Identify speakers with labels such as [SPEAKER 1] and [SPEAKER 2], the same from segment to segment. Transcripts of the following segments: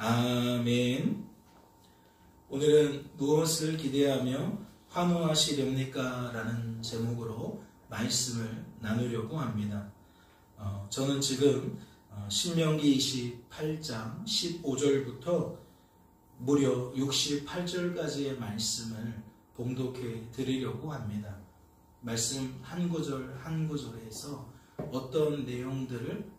[SPEAKER 1] 아멘. 오늘은 무엇을 기대하며 환호하시렵니까? 라는 제목으로 말씀을 나누려고 합니다. 저는 지금 신명기 28장 15절부터 무려 68절까지의 말씀을 봉독해 드리려고 합니다. 말씀 한 구절 한 구절에서 어떤 내용들을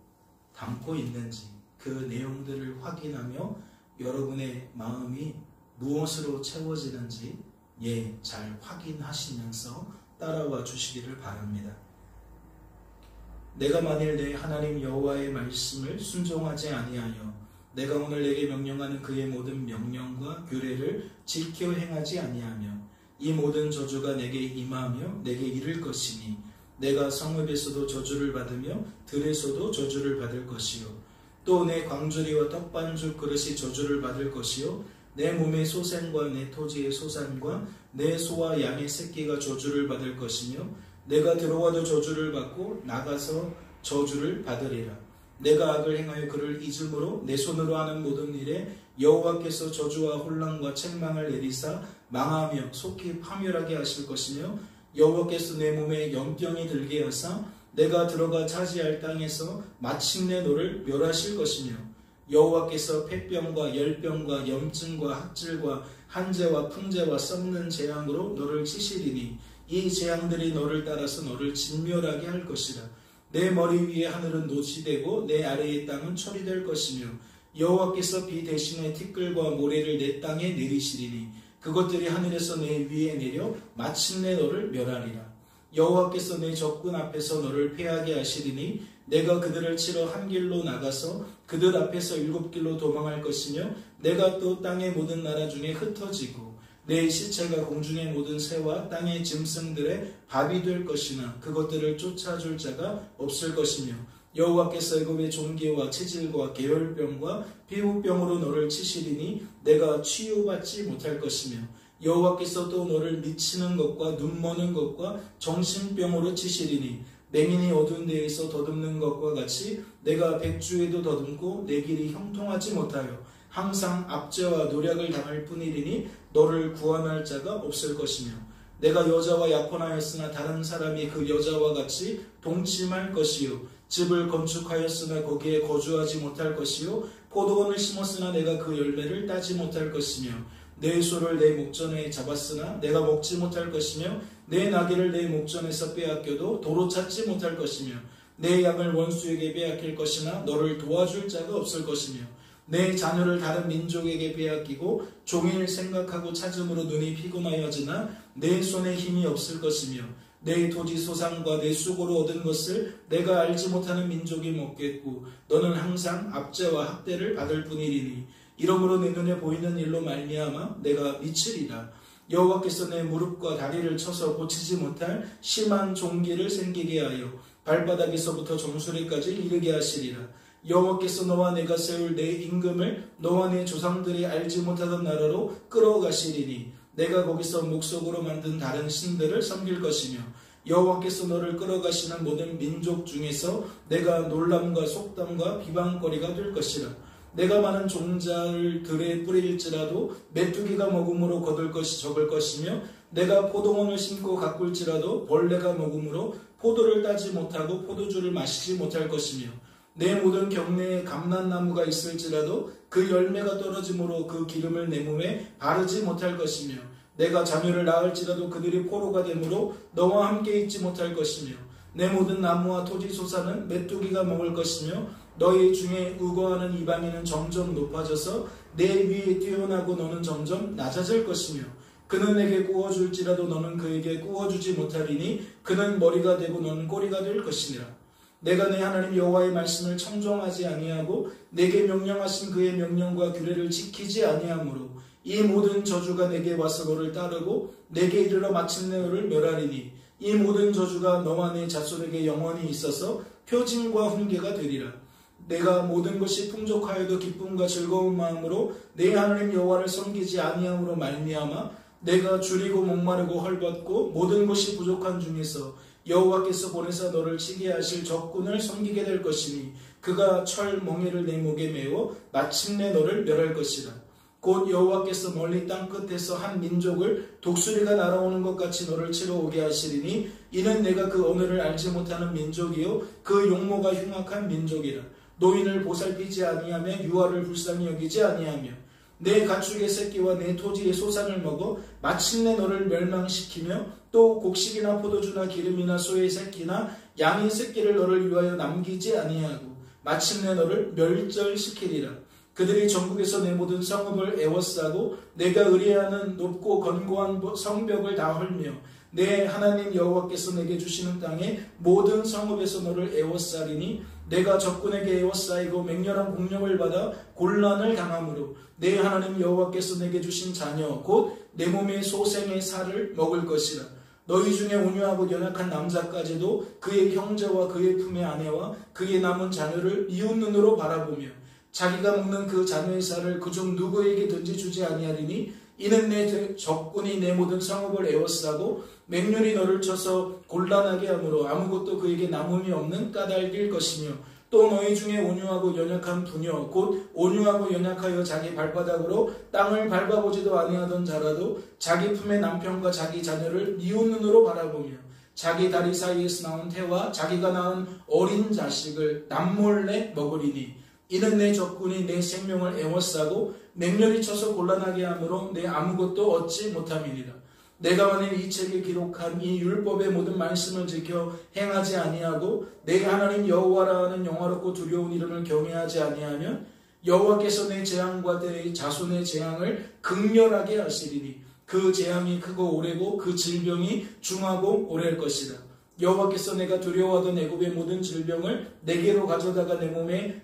[SPEAKER 1] 담고 있는지 그 내용들을 확인하며 여러분의 마음이 무엇으로 채워지는지 잘 확인하시면서 따라와 주시기를 바랍니다. 내가 만일 내 하나님 여호와의 말씀을 순종하지 아니하여 내가 오늘 내게 명령하는 그의 모든 명령과 규례를 지켜 행하지 아니하며 이 모든 저주가 내게 임하며 내게 이를 것이니 내가 성읍에서도 저주를 받으며 들에서도 저주를 받을 것이요 또 내 광주리와 떡반죽 그릇이 저주를 받을 것이요 내 몸의 소생과 내 토지의 소산과 내 소와 양의 새끼가 저주를 받을 것이며 내가 들어와도 저주를 받고 나가서 저주를 받으리라. 내가 악을 행하여 그를 잊음으로 내 손으로 하는 모든 일에 여호와께서 저주와 혼란과 책망을 내리사 망하며 속히 파멸하게 하실 것이며 여호와께서 내 몸에 염병이 들게 하사 내가 들어가 차지할 땅에서 마침내 너를 멸하실 것이며 여호와께서 폐병과 열병과 염증과 학질과 한재와 풍재와 썩는 재앙으로 너를 치시리니 이 재앙들이 너를 따라서 너를 진멸하게 할 것이라. 내 머리 위에 하늘은 놋이 되고 내 아래의 땅은 철이 될 것이며 여호와께서 비 대신에 티끌과 모래를 내 땅에 내리시리니 그것들이 하늘에서 내 위에 내려 마침내 너를 멸하리라. 여호와께서 내 적군 앞에서 너를 패하게 하시리니 내가 그들을 치러 한 길로 나가서 그들 앞에서 7길로 도망할 것이며 내가 또 땅의 모든 나라 중에 흩어지고 내 시체가 공중의 모든 새와 땅의 짐승들의 밥이 될 것이나 그것들을 쫓아줄 자가 없을 것이며 여호와께서 애굽의 종기와 체질과 계열병과 피부병으로 너를 치시리니 내가 치유받지 못할 것이며 여호와께서 또 너를 미치는 것과 눈머는 것과 정신병으로 치시리니 맹인이 어두운 데에서 더듬는 것과 같이 내가 백주에도 더듬고 내 길이 형통하지 못하여 항상 압제와 노력을 당할 뿐이리니 너를 구원할 자가 없을 것이며 내가 여자와 약혼하였으나 다른 사람이 그 여자와 같이 동침할 것이요 집을 건축하였으나 거기에 거주하지 못할 것이요 포도원을 심었으나 내가 그 열매를 따지 못할 것이며 내 소를 내 목전에 잡았으나 내가 먹지 못할 것이며 내 나귀를 내 목전에서 빼앗겨도 도로 찾지 못할 것이며 내 양을 원수에게 빼앗길 것이나 너를 도와줄 자가 없을 것이며 내 자녀를 다른 민족에게 빼앗기고 종일 생각하고 찾음으로 눈이 피곤하여지나 내 손에 힘이 없을 것이며 내 토지 소산과 내 수고로 얻은 것을 내가 알지 못하는 민족이 먹겠고 너는 항상 압제와 학대를 받을 뿐이리니 이러므로 내 눈에 보이는 일로 말미암아 내가 미치리라. 여호와께서 내 무릎과 다리를 쳐서 고치지 못할 심한 종기를 생기게 하여 발바닥에서부터 정수리까지 이르게 하시리라. 여호와께서 너와 내가 세울 내 임금을 너와 내 조상들이 알지 못하던 나라로 끌어가시리니 내가 거기서 목석으로 만든 다른 신들을 섬길 것이며 여호와께서 너를 끌어가시는 모든 민족 중에서 내가 놀람과 속담과 비방거리가 될 것이라. 내가 많은 종자를 들에 뿌릴지라도 메뚜기가 먹음으로 거둘 것이 적을 것이며 내가 포도원을 심고 가꿀지라도 벌레가 먹음으로 포도를 따지 못하고 포도주를 마시지 못할 것이며 내 모든 경내에 감람나무가 있을지라도 그 열매가 떨어짐으로 그 기름을 내 몸에 바르지 못할 것이며 내가 자녀를 낳을지라도 그들이 포로가 되므로 너와 함께 있지 못할 것이며 내 모든 나무와 토지 소산은 메뚜기가 먹을 것이며 너희 중에 우거하는 이방인은 점점 높아져서 내 위에 뛰어나고 너는 점점 낮아질 것이며 그는 내게 구워줄지라도 너는 그에게 구워주지 못하리니 그는 머리가 되고 너는 꼬리가 될 것이니라. 내가 내 하나님 여호와의 말씀을 청종하지 아니하고 내게 명령하신 그의 명령과 규례를 지키지 아니하므로 이 모든 저주가 내게 와서 너를 따르고 내게 이르러 마침내 너를 멸하리니 이 모든 저주가 너와 내 자손에게 영원히 있어서 표징과 훈계가 되리라. 내가 모든 것이 풍족하여도 기쁨과 즐거운 마음으로 내 하나님 여호와를 섬기지 아니함으로 말미암아 내가 줄이고 목마르고 헐벗고 모든 것이 부족한 중에서 여호와께서 보내사 너를 치게 하실 적군을 섬기게 될 것이니 그가 철 멍에를 내 목에 메워 마침내 너를 멸할 것이라. 곧 여호와께서 멀리 땅 끝에서 한 민족을 독수리가 날아오는 것 같이 너를 치러 오게 하시리니 이는 내가 그 언어를 알지 못하는 민족이요 그 용모가 흉악한 민족이라. 노인을 보살피지 아니하며 유아를 불쌍히 여기지 아니하며 내 가축의 새끼와 내 토지의 소산을 먹어 마침내 너를 멸망시키며 또 곡식이나 포도주나 기름이나 소의 새끼나 양의 새끼를 너를 위하여 남기지 아니하고 마침내 너를 멸절시키리라. 그들이 전국에서 내 모든 성읍을 에워싸고 내가 의뢰하는 높고 견고한 성벽을 다 헐며 내 하나님 여호와께서 내게 주시는 땅의 모든 성읍에서 너를 에워싸리니 내가 적군에게 에워싸이고 맹렬한 공격을 받아 곤란을 당함으로 내 하나님 여호와께서 내게 주신 자녀 곧 내 몸의 소생의 살을 먹을 것이라. 너희 중에 온유하고 연약한 남자까지도 그의 형제와 그의 품의 아내와 그의 남은 자녀를 이웃 눈으로 바라보며 자기가 먹는 그 자녀의 살을 그중 누구에게든지 주지 아니하리니 이는 내 적군이 내 모든 성읍을 에워싸고 맹렬히 너를 쳐서 곤란하게 하므로 아무것도 그에게 남음이 없는 까닭일 것이며 또 너희 중에 온유하고 연약한 부녀 곧 온유하고 연약하여 자기 발바닥으로 땅을 밟아보지도 아니하던 자라도 자기 품의 남편과 자기 자녀를 이웃 눈으로 바라보며 자기 다리 사이에서 나온 태와 자기가 낳은 어린 자식을 남몰래 먹으리니 이는 내 적군이 내 생명을 에워싸고 맹렬히 쳐서 곤란하게 하므로 내 아무것도 얻지 못함이니라. 내가 만일 이 책에 기록한 이 율법의 모든 말씀을 지켜 행하지 아니하고 내 하나님 여호와라 하는 영화롭고 두려운 이름을 경외하지 아니하면 여호와께서 내 재앙과 내 자손의 재앙을 극렬하게 하시리니 그 재앙이 크고 오래고 그 질병이 중하고 오래일 것이다. 여호와께서 내가 두려워하던 애굽의 모든 질병을 내게로 가져다가 내 몸에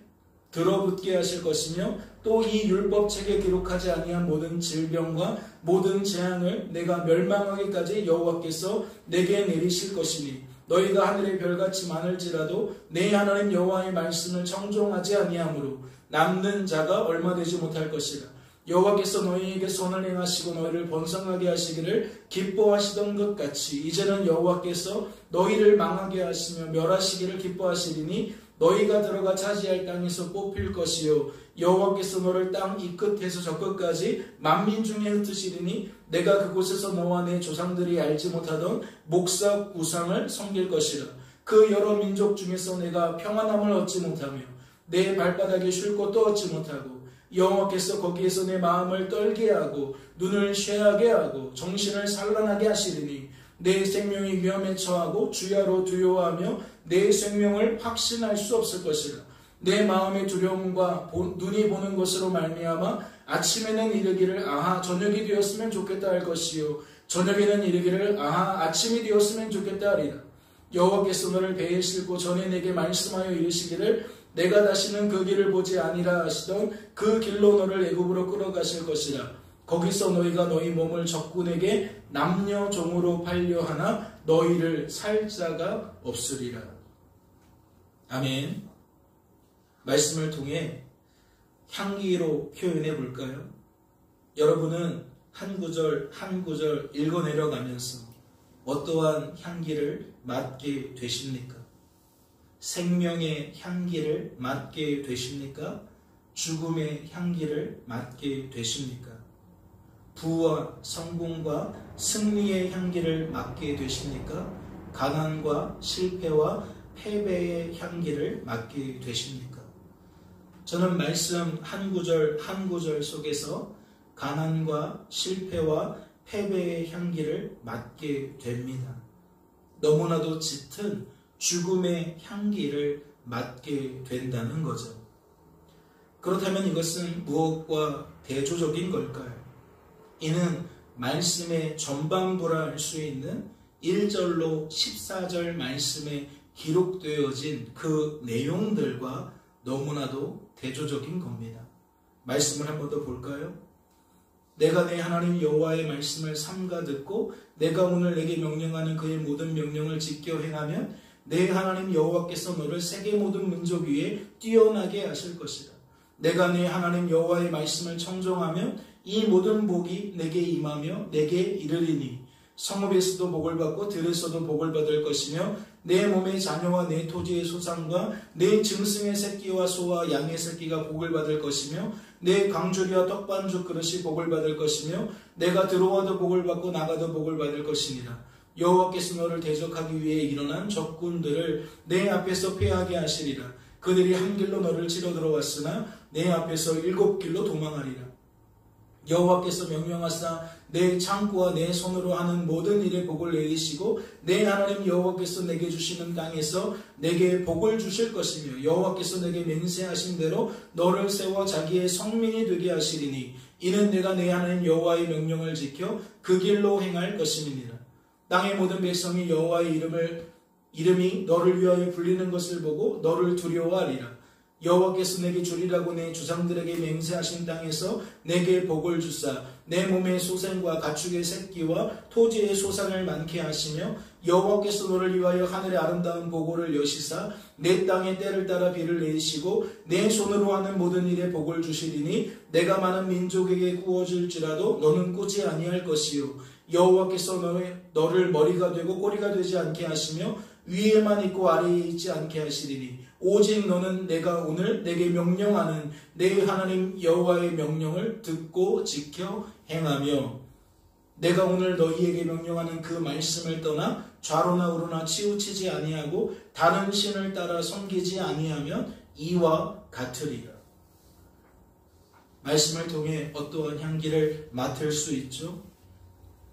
[SPEAKER 1] 들어붙게 하실 것이며 또 이 율법책에 기록하지 아니한 모든 질병과 모든 재앙을 내가 멸망하기까지 여호와께서 내게 내리실 것이니 너희가 하늘의 별같이 많을지라도 내 하나님 여호와의 말씀을 청종하지 아니하므로 남는 자가 얼마 되지 못할 것이라. 여호와께서 너희에게 선을 행하시고 너희를 번성하게 하시기를 기뻐하시던 것 같이 이제는 여호와께서 너희를 망하게 하시며 멸하시기를 기뻐하시리니 너희가 들어가 차지할 땅에서 뽑힐 것이요 여호와께서 너를 땅 이 끝에서 저 끝까지 만민 중에 흩으시리니 내가 그곳에서 너와 내 조상들이 알지 못하던 목석 우상을 섬길 것이라. 그 여러 민족 중에서 내가 평안함을 얻지 못하며 내 발바닥에 쉴 곳도 얻지 못하고 여호와께서 거기에서 내 마음을 떨게 하고 눈을 쇠하게 하고 정신을 산란하게 하시리니 내 생명이 위험에 처하고 주야로 두려워하며 내 생명을 확신할 수 없을 것이라. 내 마음의 두려움과 눈이 보는 것으로 말미암아 아침에는 이르기를 아하 저녁이 되었으면 좋겠다 할 것이요 저녁에는 이르기를 아하 아침이 되었으면 좋겠다 하리라. 여호와께서 너를 배에 싣고 전에 내게 말씀하여 이르시기를 내가 다시는 그 길을 보지 아니라 하시던 그 길로 너를 애굽으로 끌어가실 것이라. 거기서 너희가 너희 몸을 적군에게 남녀 종으로 팔려 하나 너희를 살 자가 없으리라. 아멘. 말씀을 통해 향기로 표현해 볼까요? 여러분은 한 구절 한 구절 읽어 내려가면서 어떠한 향기를 맡게 되십니까? 생명의 향기를 맡게 되십니까? 죽음의 향기를 맡게 되십니까? 부와 성공과 승리의 향기를 맡게 되십니까? 가난과 실패와 패배의 향기를 맡게 되십니까? 저는 말씀 한 구절 한 구절 속에서 가난과 실패와 패배의 향기를 맡게 됩니다. 너무나도 짙은 죽음의 향기를 맡게 된다는 거죠. 그렇다면 이것은 무엇과 대조적인 걸까요? 이는 말씀의 전반부라 할 수 있는 1절로 14절 말씀에 기록되어진 그 내용들과 너무나도 대조적인 겁니다. 말씀을 한 번 더 볼까요? 내가 내 하나님 여호와의 말씀을 삼가 듣고 내가 오늘 내게 명령하는 그의 모든 명령을 지켜 행하면 내 하나님 여호와께서 너를 세계 모든 민족 위에 뛰어나게 하실 것이다. 내가 내 하나님 여호와의 말씀을 청종하면 이 모든 복이 내게 임하며 내게 이르리니 성읍에서도 복을 받고 들에서도 복을 받을 것이며 내 몸의 자녀와 내 토지의 소산과 내 짐승의 새끼와 소와 양의 새끼가 복을 받을 것이며 내 강주리와 떡반죽 그릇이 복을 받을 것이며 내가 들어와도 복을 받고 나가도 복을 받을 것이니라. 여호와께서 너를 대적하기 위해 일어난 적군들을 내 앞에서 패하게 하시리라. 그들이 한 길로 너를 치러 들어왔으나 내 앞에서 7길로 도망하리라. 여호와께서 명령하사 내 창고와 내 손으로 하는 모든 일에 복을 내리시고 내 하나님 여호와께서 내게 주시는 땅에서 내게 복을 주실 것이며 여호와께서 내게 맹세하신 대로 너를 세워 자기의 성민이 되게 하시리니 이는 내가 내 하나님 여호와의 명령을 지켜 그 길로 행할 것임이니라. 땅의 모든 백성이 여호와의 이름이 너를 위하여 불리는 것을 보고 너를 두려워하리라. 여호와께서 내게 주리라고 내 주상들에게 맹세하신 땅에서 내게 복을 주사 내 몸의 소생과 가축의 새끼와 토지의 소산을 많게 하시며 여호와께서 너를 위하여 하늘의 아름다운 보고를 여시사 내 땅에 때를 따라 비를 내리시고 내 손으로 하는 모든 일에 복을 주시리니 내가 많은 민족에게 구워줄지라도 너는 꾸지 아니할 것이요 여호와께서 너를 머리가 되고 꼬리가 되지 않게 하시며 위에만 있고 아래에 있지 않게 하시리니 오직 너는 내가 오늘 내게 명령하는 내 하나님 여호와의 명령을 듣고 지켜 행하며 내가 오늘 너희에게 명령하는 그 말씀을 떠나 좌로나 우로나 치우치지 아니하고 다른 신을 따라 섬기지 아니하면 이와 같으리라. 말씀을 통해 어떠한 향기를 맡을 수 있죠?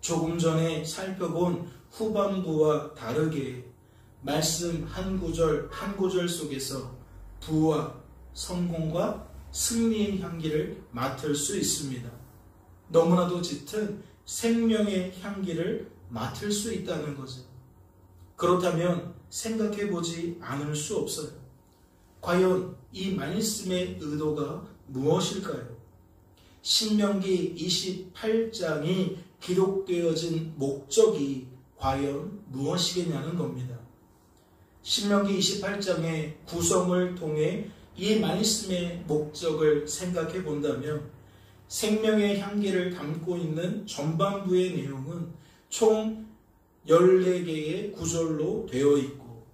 [SPEAKER 1] 조금 전에 살펴본 후반부와 다르게 말씀 한 구절 한 구절 속에서 부와 성공과 승리의 향기를 맡을 수 있습니다. 너무나도 짙은 생명의 향기를 맡을 수 있다는 거죠. 그렇다면 생각해 보지 않을 수 없어요. 과연 이 말씀의 의도가 무엇일까요? 신명기 28장이 기록되어진 목적이 과연 무엇이겠냐는 겁니다. 신명기 28장의 구성을 통해 이 말씀의 목적을 생각해 본다면 생명의 향기를 담고 있는 전반부의 내용은 총 14개의 구절로 되어 있고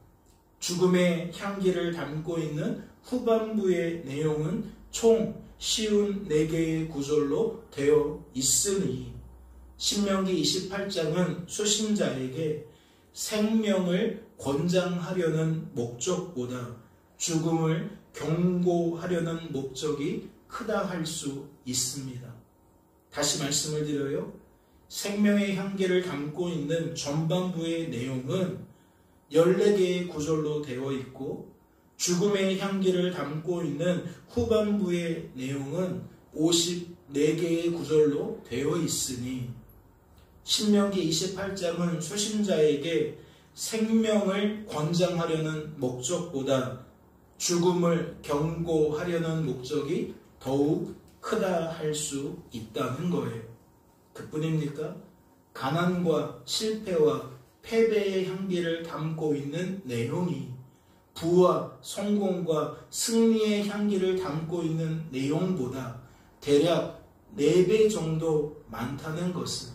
[SPEAKER 1] 죽음의 향기를 담고 있는 후반부의 내용은 총 54개의 구절로 되어 있으니 신명기 28장은 수신자에게 생명을 권장하려는 목적보다 죽음을 경고하려는 목적이 크다 할 수 있습니다. 다시 말씀을 드려요. 생명의 향기를 담고 있는 전반부의 내용은 14개의 구절로 되어 있고 죽음의 향기를 담고 있는 후반부의 내용은 54개의 구절로 되어 있으니 신명기 28장은 수신자에게 생명을 권장하려는 목적보다 죽음을 경고하려는 목적이 더욱 크다 할 수 있다는 거예요. 그뿐입니까? 가난과 실패와 패배의 향기를 담고 있는 내용이 부와 성공과 승리의 향기를 담고 있는 내용보다 대략 4배 정도 많다는 것은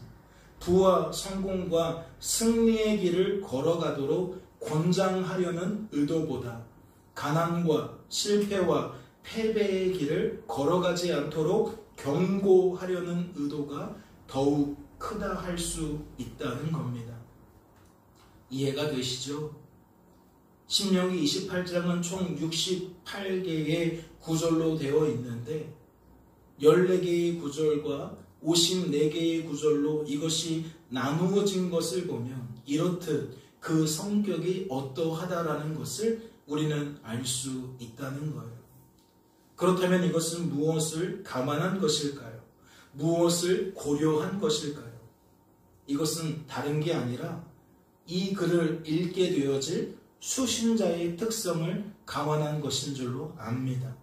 [SPEAKER 1] 부와 성공과 승리의 길을 걸어가도록 권장하려는 의도보다 가난과 실패와 패배의 길을 걸어가지 않도록 경고하려는 의도가 더욱 크다 할 수 있다는 겁니다. 이해가 되시죠? 신명기 28장은 총 68개의 구절로 되어 있는데 14개의 구절과 54개의 구절로 이것이 나누어진 것을 보면 이렇듯 그 성격이 어떠하다라는 것을 우리는 알 수 있다는 거예요. 그렇다면 이것은 무엇을 감안한 것일까요? 무엇을 고려한 것일까요? 이것은 다른 게 아니라 이 글을 읽게 되어질 수신자의 특성을 감안한 것인 줄로 압니다.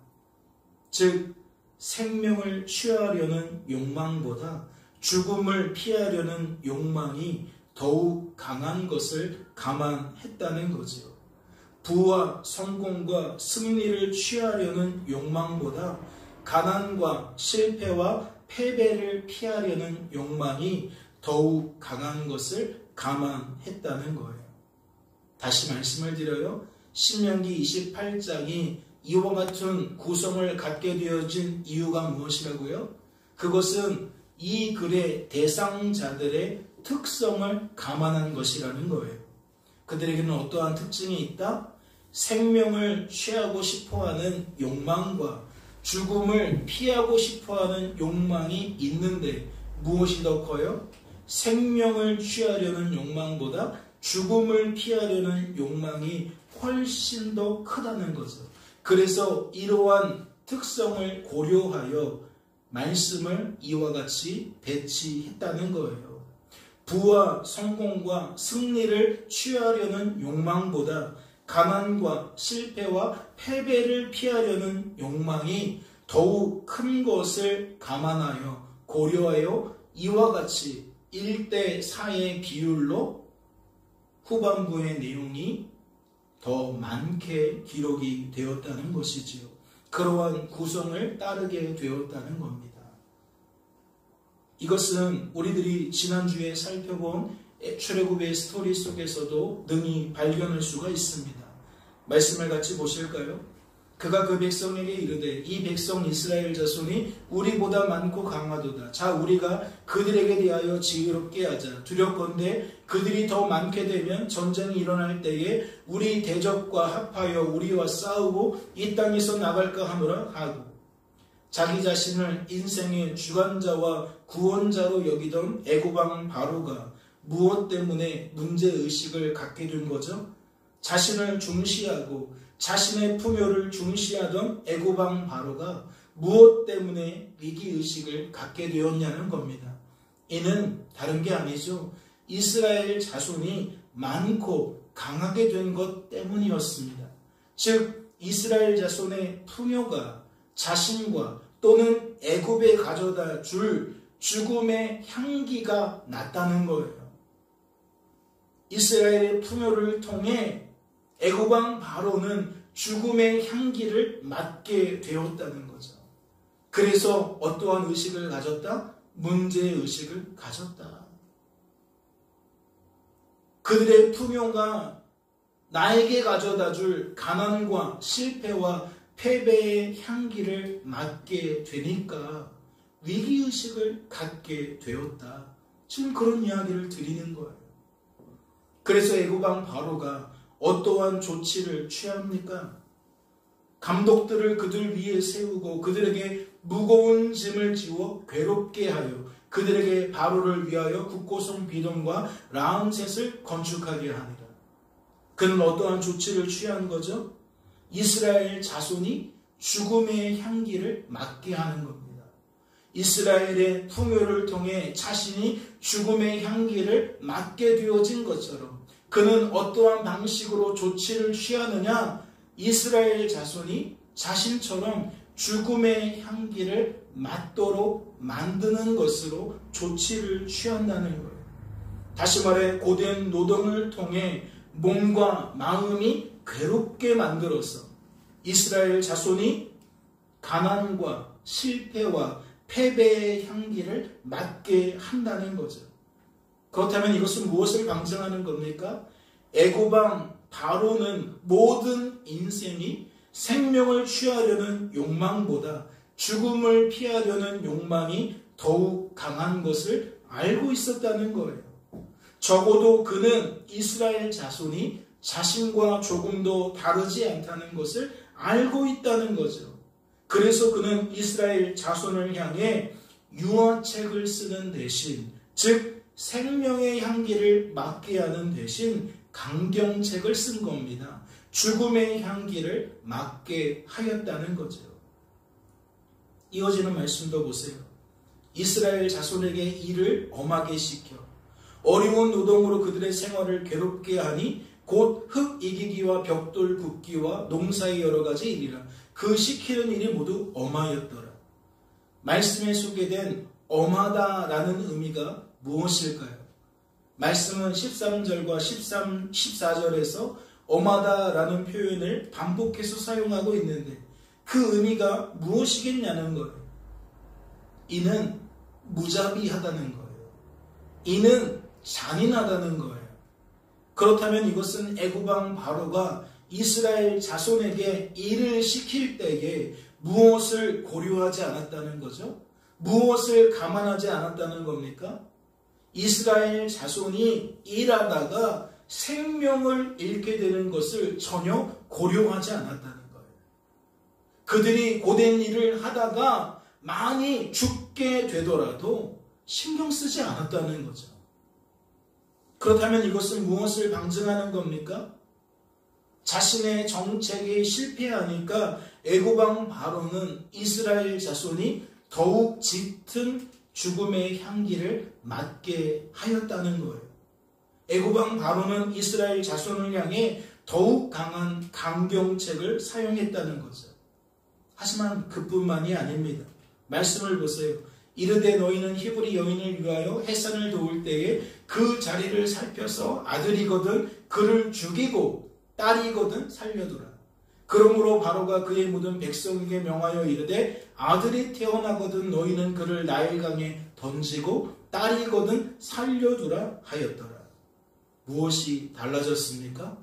[SPEAKER 1] 즉 생명을 취하려는 욕망보다 죽음을 피하려는 욕망이 더욱 강한 것을 감안했다는 거죠. 부와 성공과 승리를 취하려는 욕망보다 가난과 실패와 패배를 피하려는 욕망이 더욱 강한 것을 감안했다는 거예요. 다시 말씀을 드려요. 신명기 28장이 이와 같은 구성을 갖게 되어진 이유가 무엇이라고요? 그것은 이 글의 대상자들의 특성을 감안한 것이라는 거예요. 그들에게는 어떠한 특징이 있다? 생명을 취하고 싶어하는 욕망과 죽음을 피하고 싶어하는 욕망이 있는데 무엇이 더 커요? 생명을 취하려는 욕망보다 죽음을 피하려는 욕망이 훨씬 더 크다는 거죠. 그래서 이러한 특성을 고려하여 말씀을 이와 같이 배치했다는 거예요. 부와 성공과 승리를 취하려는 욕망보다 가난과 실패와 패배를 피하려는 욕망이 더욱 큰 것을 감안하여 고려하여 이와 같이 1대4의 비율로 후반부의 내용이 더 많게 기록이 되었다는 것이지요. 그러한 구성을 따르게 되었다는 겁니다. 이것은 우리들이 지난주에 살펴본 출애굽의 스토리 속에서도 능히 발견할 수가 있습니다. 말씀을 같이 보실까요? 그가 그 백성에게 이르되 이 백성 이스라엘 자손이 우리보다 많고 강하도다. 자, 우리가 그들에게 대하여 지혜롭게 하자. 두렵건대 그들이 더 많게 되면 전쟁이 일어날 때에 우리 대적과 합하여 우리와 싸우고 이 땅에서 나갈까 하노라 하고, 자기 자신을 인생의 주관자와 구원자로 여기던 애고방 바로가 무엇 때문에 문제의식을 갖게 된 거죠? 자신을 중시하고 자신의 풍요를 중시하던 애고방 바로가 무엇 때문에 위기의식을 갖게 되었냐는 겁니다. 이는 다른 게 아니죠. 이스라엘 자손이 많고 강하게 된 것 때문이었습니다. 즉 이스라엘 자손의 풍요가 자신과 또는 애굽에 가져다 줄 죽음의 향기가 났다는 거예요. 이스라엘의 풍요를 통해 애고방 바로는 죽음의 향기를 맡게 되었다는 거죠. 그래서 어떠한 의식을 가졌다? 문제의식을 가졌다. 그들의 풍요가 나에게 가져다 줄 가난과 실패와 패배의 향기를 맡게 되니까 위기의식을 갖게 되었다. 지금 그런 이야기를 드리는 거예요. 그래서 애고방 바로가 어떠한 조치를 취합니까? 감독들을 그들 위에 세우고 그들에게 무거운 짐을 지워 괴롭게 하여 그들에게 바로를 위하여 국고성 비동과 라암셋을 건축하게 하니라. 그는 어떠한 조치를 취한 거죠? 이스라엘 자손이 죽음의 향기를 맡게 하는 겁니다. 이스라엘의 풍요를 통해 자신이 죽음의 향기를 맡게 되어진 것처럼 그는 어떠한 방식으로 조치를 취하느냐? 이스라엘 자손이 자신처럼 죽음의 향기를 맡도록 만드는 것으로 조치를 취한다는 거예요. 다시 말해 고된 노동을 통해 몸과 마음이 괴롭게 만들어서 이스라엘 자손이 가난과 실패와 패배의 향기를 맡게 한다는 거죠. 그렇다면 이것은 무엇을 방증하는 겁니까? 애고방 바로는 모든 인생이 생명을 취하려는 욕망보다 죽음을 피하려는 욕망이 더욱 강한 것을 알고 있었다는 거예요. 적어도 그는 이스라엘 자손이 자신과 조금도 다르지 않다는 것을 알고 있다는 거죠. 그래서 그는 이스라엘 자손을 향해 유언책을 쓰는 대신, 즉 생명의 향기를 맡게 하는 대신 강경책을 쓴 겁니다. 죽음의 향기를 맡게 하였다는 거죠. 이어지는 말씀도 보세요. 이스라엘 자손에게 일을 엄하게 시켜 어려운 노동으로 그들의 생활을 괴롭게 하니 곧 흙 이기기와 벽돌 굽기와 농사의 여러 가지 일이라. 그 시키는 일이 모두 엄하였더라. 말씀에 소개된 엄하다라는 의미가 무엇일까요? 말씀은 13절과 14절에서 엄하다라는 표현을 반복해서 사용하고 있는데 그 의미가 무엇이겠냐는 거예요. 이는 무자비하다는 거예요. 이는 잔인하다는 거예요. 그렇다면 이것은 애굽왕 바로가 이스라엘 자손에게 일을 시킬 때에 무엇을 고려하지 않았다는 거죠? 무엇을 감안하지 않았다는 겁니까? 이스라엘 자손이 일하다가 생명을 잃게 되는 것을 전혀 고려하지 않았다는 거예요. 그들이 고된 일을 하다가 많이 죽게 되더라도 신경 쓰지 않았다는 거죠. 그렇다면 이것은 무엇을 방증하는 겁니까? 자신의 정책이 실패하니까 애굽왕 바로는 이스라엘 자손이 더욱 짙은 죽음의 향기를 맡게 하였다는 거예요. 애굽왕 바로는 이스라엘 자손을 향해 더욱 강한 강경책을 사용했다는 거죠. 하지만 그뿐만이 아닙니다. 말씀을 보세요. 이르되 너희는 히브리 여인을 위하여 해산을 도울 때에 그 자리를 살펴서 아들이거든 그를 죽이고 딸이거든 살려두라. 그러므로 바로가 그의 모든 백성에게 명하여 이르되 아들이 태어나거든 너희는 그를 나일강에 던지고 딸이거든 살려두라 하였더라. 무엇이 달라졌습니까?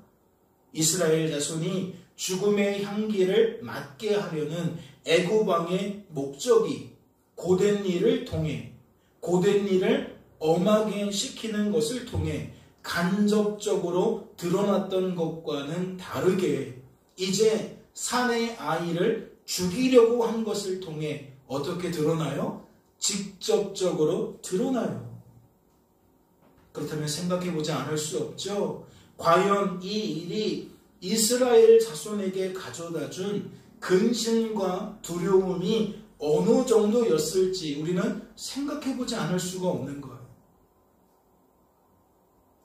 [SPEAKER 1] 이스라엘 자손이 죽음의 향기를 맡게 하려는 애굽 왕의 목적이 고된 일을 통해 고된 일을 엄하게 시키는 것을 통해 간접적으로 드러났던 것과는 다르게 이제 사내 아이를 죽이려고 한 것을 통해 어떻게 드러나요? 직접적으로 드러나요. 그렇다면 생각해보지 않을 수 없죠. 과연 이 일이 이스라엘 자손에게 가져다준 근심과 두려움이 어느 정도였을지 우리는 생각해보지 않을 수가 없는 거예요.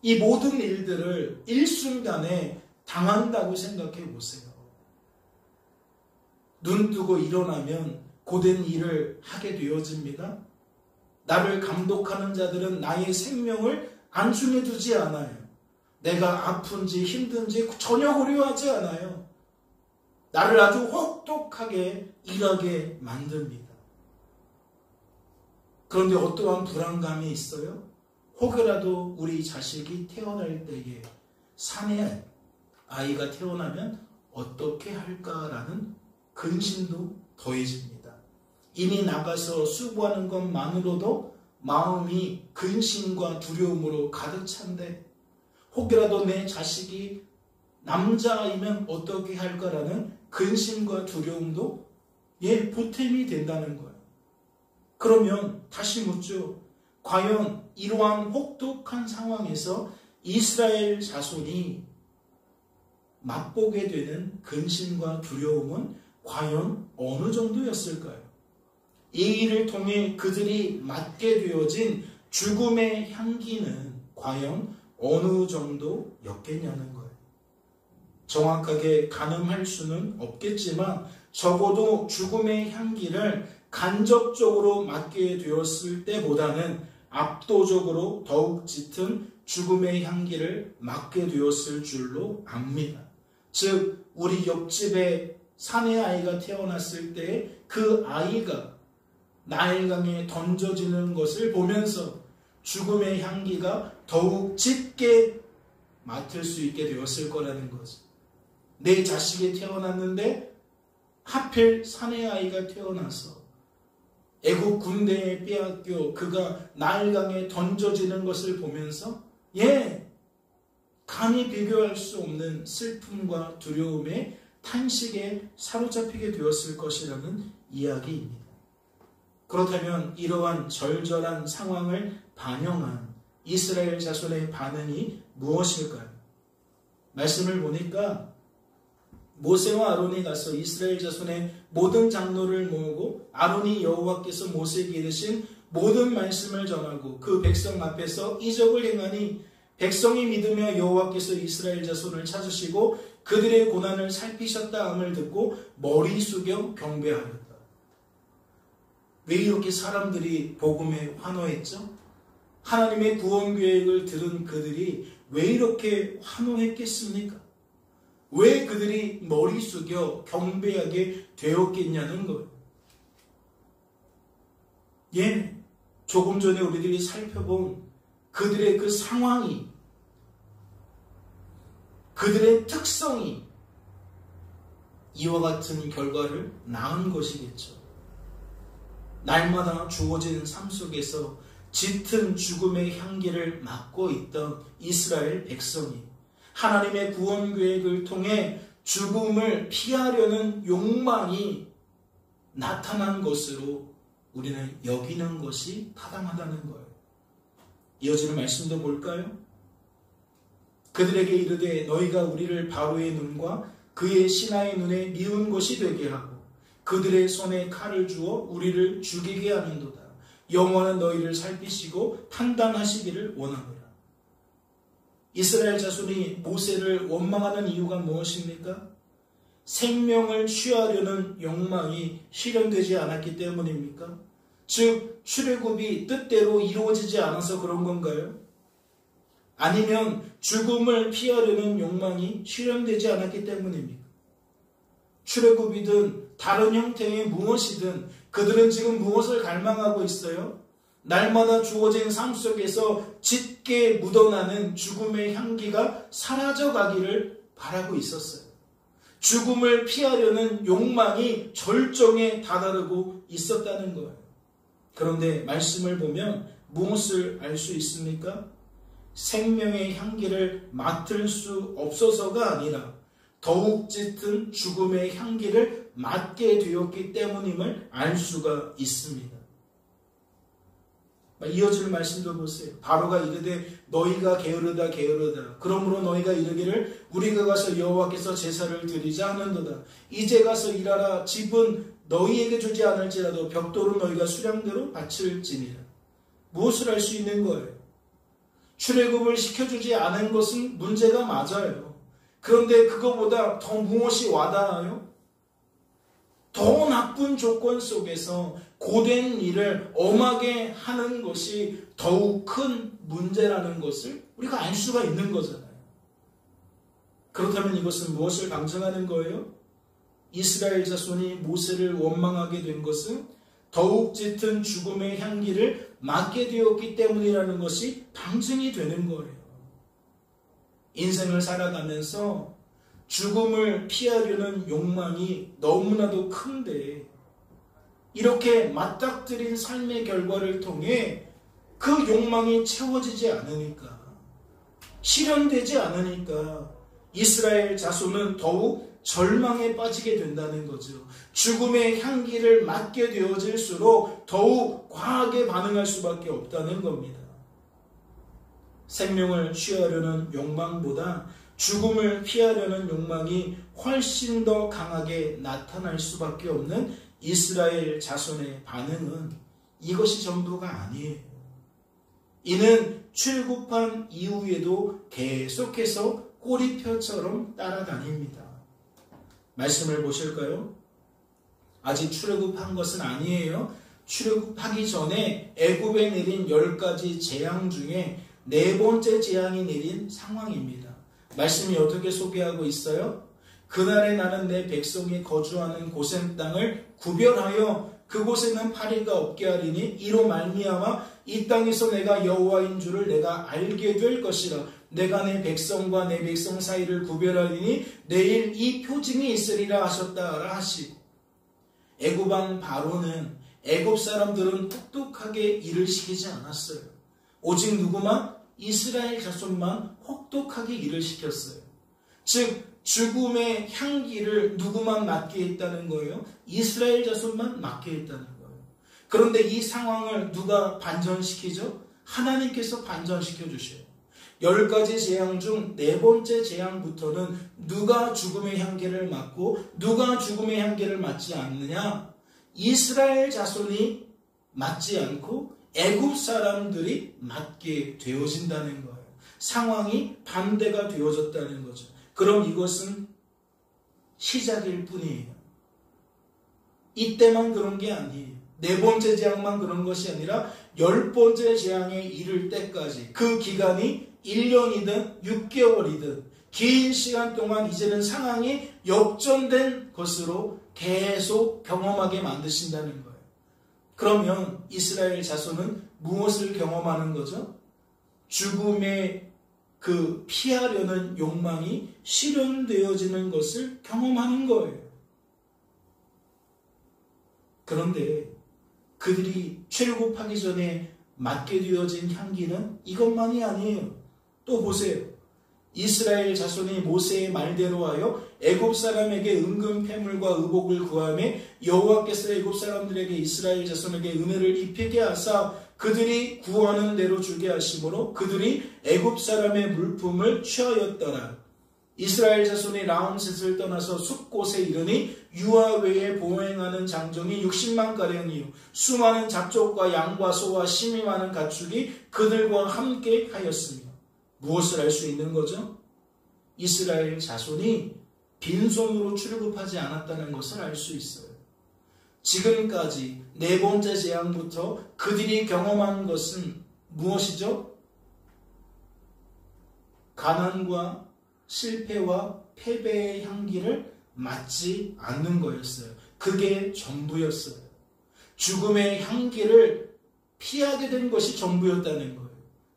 [SPEAKER 1] 이 모든 일들을 일순간에 당한다고 생각해 보세요. 눈 뜨고 일어나면 고된 일을 하게 되어집니다. 나를 감독하는 자들은 나의 생명을 안중에 두지 않아요. 내가 아픈지 힘든지 전혀 고려하지 않아요. 나를 아주 혹독하게 일하게 만듭니다. 그런데 어떠한 불안감이 있어요? 혹여라도 우리 자식이 태어날 때에 사내 아이가 태어나면 어떻게 할까라는 근심도 더해집니다. 이미 나가서 수고하는 것만으로도 마음이 근심과 두려움으로 가득 찬데 혹여라도 내 자식이 남자이면 어떻게 할까라는 근심과 두려움도 보탬이 된다는 거예요. 그러면 다시 묻죠. 과연 이러한 혹독한 상황에서 이스라엘 자손이 맛보게 되는 근심과 두려움은 과연 어느 정도였을까요? 이 일을 통해 그들이 맡게 되어진 죽음의 향기는 과연 어느 정도였겠냐는 거예요. 정확하게 가늠할 수는 없겠지만 적어도 죽음의 향기를 간접적으로 맡게 되었을 때보다는 압도적으로 더욱 짙은 죽음의 향기를 맡게 되었을 줄로 압니다. 즉 우리 옆집에 사내 아이가 태어났을 때 그 아이가 나일강에 던져지는 것을 보면서 죽음의 향기가 더욱 짙게 맡을 수 있게 되었을 거라는 거죠. 내 자식이 태어났는데 하필 사내 아이가 태어나서 애국 군대에 빼앗겨 그가 나일강에 던져지는 것을 보면서 감히 비교할 수 없는 슬픔과 두려움에 탄식에 사로잡히게 되었을 것이라는 이야기입니다. 그렇다면 이러한 절절한 상황을 반영한 이스라엘 자손의 반응이 무엇일까요? 말씀을 보니까 모세와 아론이 가서 이스라엘 자손의 모든 장로를 모으고 아론이 여호와께서 모세에게 이르신 모든 말씀을 전하고 그 백성 앞에서 이적을 행하니 백성이 믿으며 여호와께서 이스라엘 자손을 찾으시고 그들의 고난을 살피셨다 함을 듣고 머리 숙여 경배하였다. 왜 이렇게 사람들이 복음에 환호했죠? 하나님의 구원 계획을 들은 그들이 왜 이렇게 환호했겠습니까? 왜 그들이 머리 숙여 경배하게 되었겠냐는 거예요. 조금 전에 우리들이 살펴본 그들의 그 상황이 그들의 특성이 이와 같은 결과를 낳은 것이겠죠. 날마다 주어진 삶 속에서 짙은 죽음의 향기를 맡고 있던 이스라엘 백성이 하나님의 구원 계획을 통해 죽음을 피하려는 욕망이 나타난 것으로 우리는 여기는 것이 타당하다는 거예요. 이어지는 말씀도 볼까요? 그들에게 이르되 너희가 우리를 바로의 눈과 그의 신하의 눈에 미운 것이 되게 하고 그들의 손에 칼을 주어 우리를 죽이게 하는도다. 여호와는 너희를 살피시고 판단하시기를 원하노라. 이스라엘 자손이 모세를 원망하는 이유가 무엇입니까? 생명을 취하려는 욕망이 실현되지 않았기 때문입니까? 즉 출애굽이 뜻대로 이루어지지 않아서 그런 건가요? 아니면 죽음을 피하려는 욕망이 실현되지 않았기 때문입니까? 출애굽이든 다른 형태의 무엇이든 그들은 지금 무엇을 갈망하고 있어요? 날마다 주어진 삶 속에서 짙게 묻어나는 죽음의 향기가 사라져가기를 바라고 있었어요. 죽음을 피하려는 욕망이 절정에 다다르고 있었다는 거예요. 그런데 말씀을 보면 무엇을 알 수 있습니까? 생명의 향기를 맡을 수 없어서가 아니라 더욱 짙은 죽음의 향기를 맡게 되었기 때문임을 알 수가 있습니다. 이어지는 말씀도 보세요. 바로가 이르되 너희가 게으르다 게으르다. 그러므로 너희가 이르기를 우리가 가서 여호와께서 제사를 드리자 하는도다. 이제 가서 일하라. 집은 너희에게 주지 않을지라도 벽돌은 너희가 수량대로 바칠지니라. 무엇을 할 수 있는 거예요? 출애굽을 시켜주지 않은 것은 문제가 맞아요. 그런데 그거보다 더 무엇이 와닿아요? 더 나쁜 조건 속에서 고된 일을 엄하게 하는 것이 더욱 큰 문제라는 것을 우리가 알 수가 있는 거잖아요. 그렇다면 이것은 무엇을 강조하는 거예요? 이스라엘 자손이 모세를 원망하게 된 것은 더욱 짙은 죽음의 향기를 맡게 되었기 때문이라는 것이 방증이 되는 거예요. 인생을 살아가면서 죽음을 피하려는 욕망이 너무나도 큰데 이렇게 맞닥뜨린 삶의 결과를 통해 그 욕망이 채워지지 않으니까, 실현되지 않으니까 이스라엘 자손은 더욱 절망에 빠지게 된다는 거죠. 죽음의 향기를 맡게 되어질수록 더욱 과하게 반응할 수밖에 없다는 겁니다. 생명을 취하려는 욕망보다 죽음을 피하려는 욕망이 훨씬 더 강하게 나타날 수밖에 없는 이스라엘 자손의 반응은 이것이 전부가 아니에요. 이는 출애굽한 이후에도 계속해서 꼬리표처럼 따라다닙니다. 말씀을 보실까요? 아직 출애굽한 것은 아니에요. 출애굽하기 전에 애굽에 내린 10가지 재앙 중에 4번째 재앙이 내린 상황입니다. 말씀이 어떻게 소개하고 있어요? 그날에 나는 내 백성이 거주하는 고센 땅을 구별하여 그곳에는 파리가 없게 하리니 이로 말미암아 이 땅에서 내가 여호와인 줄을 내가 알게 될 것이라. 내가 내 백성과 내 백성 사이를 구별하리니 내일 이 표징이 있으리라 하셨다라 하시고, 애굽왕 바로는 애굽 사람들은 똑똑하게 일을 시키지 않았어요. 오직 누구만? 이스라엘 자손만 혹독하게 일을 시켰어요. 즉 죽음의 향기를 누구만 맡게 했다는 거예요? 이스라엘 자손만 맡게 했다는 거예요. 그런데 이 상황을 누가 반전시키죠? 하나님께서 반전시켜 주셔요. 10가지 재앙 중 4번째 재앙부터는 누가 죽음의 향기를 맡고 누가 죽음의 향기를 맡지 않느냐? 이스라엘 자손이 맡지 않고 애굽 사람들이 맡게 되어진다는 거예요. 상황이 반대가 되어졌다는 거죠. 그럼 이것은 시작일 뿐이에요. 이때만 그런 게 아니에요. 4번째 재앙만 그런 것이 아니라 10번째 재앙에 이를 때까지, 그 기간이 1년이든 6개월이든 긴 시간 동안 이제는 상황이 역전된 것으로 계속 경험하게 만드신다는 거예요. 그러면 이스라엘 자손은 무엇을 경험하는 거죠? 죽음의 그 피하려는 욕망이 실현되어지는 것을 경험하는 거예요. 그런데 그들이 출애굽하기 전에 맡게 되어진 향기는 이것만이 아니에요. 또 보세요. 이스라엘 자손이 모세의 말대로 하여 애굽 사람에게 은금 패물과 의복을 구하며 여호와께서 애굽 사람들에게 이스라엘 자손에게 은혜를 입히게 하사 그들이 구하는 대로 주게 하심으로 그들이 애굽 사람의 물품을 취하였더라. 이스라엘 자손이 라암셋을 떠나서 숲곳에 이르니 유아 외에 보행하는 장정이 60만 가량이요 수많은 잡족과 양과 소와 심이 많은 가축이 그들과 함께 하였으며. 무엇을 알 수 있는 거죠? 이스라엘 자손이 빈손으로 출애굽하지 않았다는 것을 알 수 있어요. 지금까지 네 번째 재앙부터 그들이 경험한 것은 무엇이죠? 가난과 실패와 패배의 향기를 맡지 않는 거였어요. 그게 전부였어요. 죽음의 향기를 피하게 된 것이 전부였다는 거예요.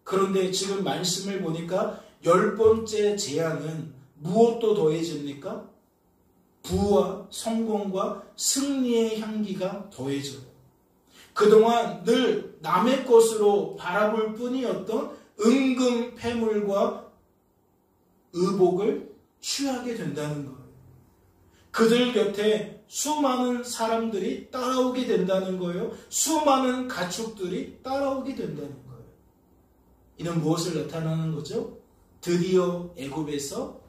[SPEAKER 1] 그런데 지금 말씀을 보니까 10번째 재앙은 무엇도 더해집니까? 부와 성공과 승리의 향기가 더해져요. 그동안 늘 남의 것으로 바라볼 뿐이었던 은금 패물과 의복을 취하게 된다는 거예요. 그들 곁에 수많은 사람들이 따라오게 된다는 거예요. 수많은 가축들이 따라오게 된다는 거예요. 이는 무엇을 나타나는 거죠? 드디어 애굽에서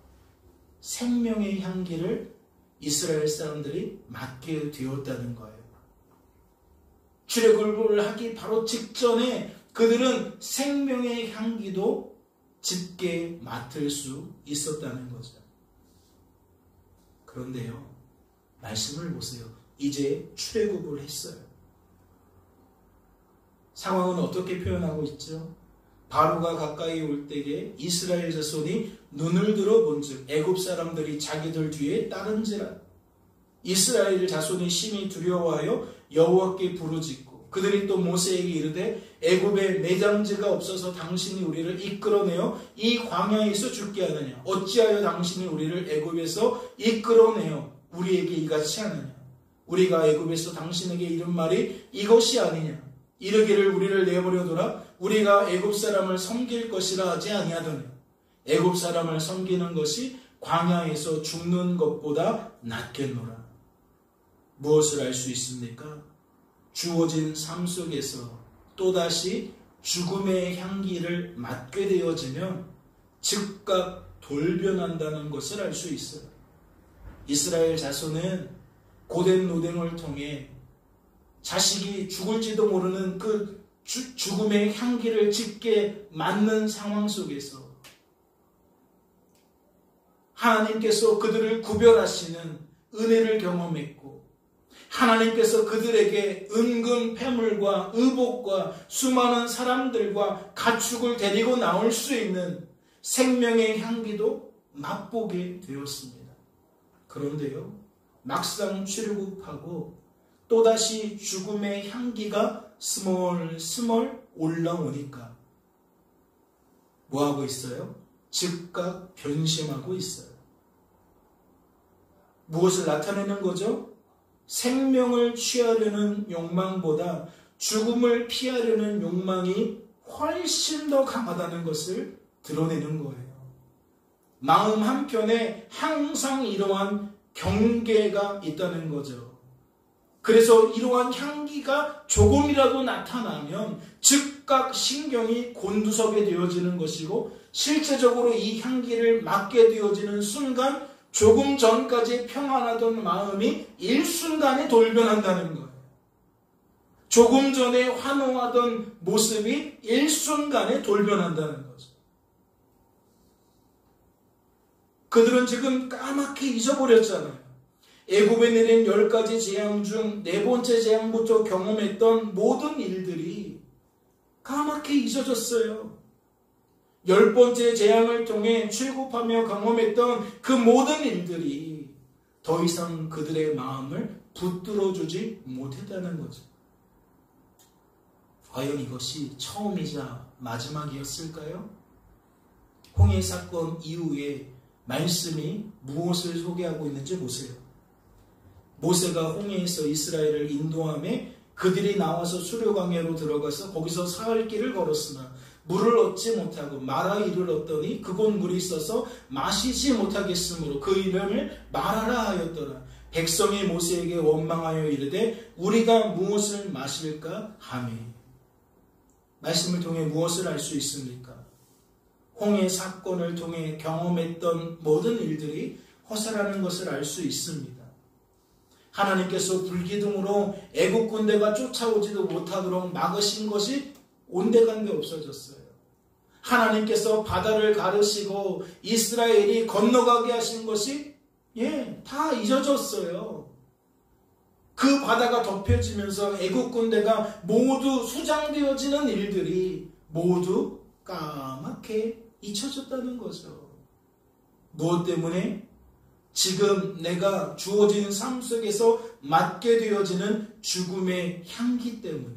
[SPEAKER 1] 생명의 향기를 이스라엘 사람들이 맡게 되었다는 거예요. 출애굽을 하기 바로 직전에 그들은 생명의 향기도 짙게 맡을 수 있었다는 거죠. 그런데요, 말씀을 보세요. 이제 출애굽을 했어요. 상황은 어떻게 표현하고 있죠? 바로가 가까이 올 때에 이스라엘 자손이 눈을 들어 본즉 애굽 사람들이 자기들 뒤에 따른지라. 이스라엘 자손이 심히 두려워하여 여호와께 부르짖고 그들이 또 모세에게 이르되 애굽에 매장지가 없어서 당신이 우리를 이끌어내어 이 광야에서 죽게 하느냐? 어찌하여 당신이 우리를 애굽에서 이끌어내어 우리에게 이같이 하느냐? 우리가 애굽에서 당신에게 이른 말이 이것이 아니냐? 이르기를 우리를 내버려둬라. 우리가 애굽 사람을 섬길 것이라 하지 아니하더냐. 애굽 사람을 섬기는 것이 광야에서 죽는 것보다 낫겠노라. 무엇을 알 수 있습니까? 주어진 삶 속에서 또다시 죽음의 향기를 맡게 되어지면 즉각 돌변한다는 것을 알 수 있어요. 이스라엘 자손은 고된 노동을 통해 자식이 죽을지도 모르는 그 죽음의 향기를 짙게 맡는 상황 속에서 하나님께서 그들을 구별하시는 은혜를 경험했고 하나님께서 그들에게 은금 패물과 의복과 수많은 사람들과 가축을 데리고 나올 수 있는 생명의 향기도 맛보게 되었습니다. 그런데요, 막상 출애굽하고 또다시 죽음의 향기가 스멀스멀 올라오니까 뭐하고 있어요? 즉각 변심하고 있어요. 무엇을 나타내는 거죠? 생명을 취하려는 욕망보다 죽음을 피하려는 욕망이 훨씬 더 강하다는 것을 드러내는 거예요. 마음 한편에 항상 이러한 경계가 있다는 거죠. 그래서 이러한 향기가 조금이라도 나타나면 즉각 신경이 곤두서게 되어지는 것이고 실제적으로 이 향기를 맡게 되어지는 순간 조금 전까지 평안하던 마음이 일순간에 돌변한다는 거예요. 조금 전에 환호하던 모습이 일순간에 돌변한다는 거죠. 그들은 지금 까맣게 잊어버렸잖아요. 애굽에 내린 10가지 재앙 중 4번째 재앙부터 경험했던 모든 일들이 까맣게 잊어졌어요. 10번째 재앙을 통해 출애굽하며 경험했던 그 모든 일들이 더 이상 그들의 마음을 붙들어주지 못했다는 거죠. 과연 이것이 처음이자 마지막이었을까요? 홍해 사건 이후에 말씀이 무엇을 소개하고 있는지 보세요. 모세가 홍해에서 이스라엘을 인도하며 그들이 나와서 수려광야로 들어가서 거기서 사흘 길을 걸었으나 물을 얻지 못하고 마라 이를 얻더니 그곳 물이 있어서 마시지 못하겠으므로 그 이름을 마라라 하였더라. 백성이 모세에게 원망하여 이르되 우리가 무엇을 마실까 하며. 말씀을 통해 무엇을 알 수 있습니까? 홍해 사건을 통해 경험했던 모든 일들이 허사라는 것을 알 수 있습니다. 하나님께서 불기둥으로 애국 군대가 쫓아오지도 못하도록 막으신 것이 온데간데 없어졌어요. 하나님께서 바다를 가르시고 이스라엘이 건너가게 하신 것이 다 잊어졌어요. 그 바다가 덮여지면서 애국 군대가 모두 수장되어지는 일들이 모두 까맣게 잊혀졌다는 거죠. 무엇 때문에? 지금 내가 주어진 삶 속에서 맡게 되어지는 죽음의 향기 때문에.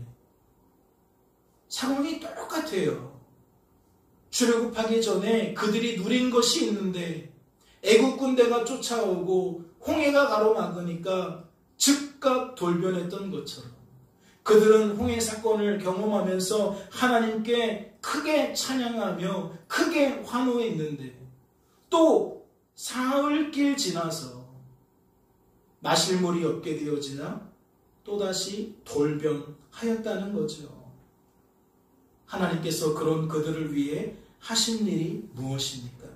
[SPEAKER 1] 상황이 똑같아요. 출애굽하기 전에 그들이 누린 것이 있는데 애국 군대가 쫓아오고 홍해가 가로막으니까 즉각 돌변했던 것처럼 그들은 홍해 사건을 경험하면서 하나님께 크게 찬양하며 크게 환호했는데 또 사흘길 지나서 마실 물이 없게 되어지나 또다시 돌변하였다는 거죠. 하나님께서 그런 그들을 위해 하신 일이 무엇입니까?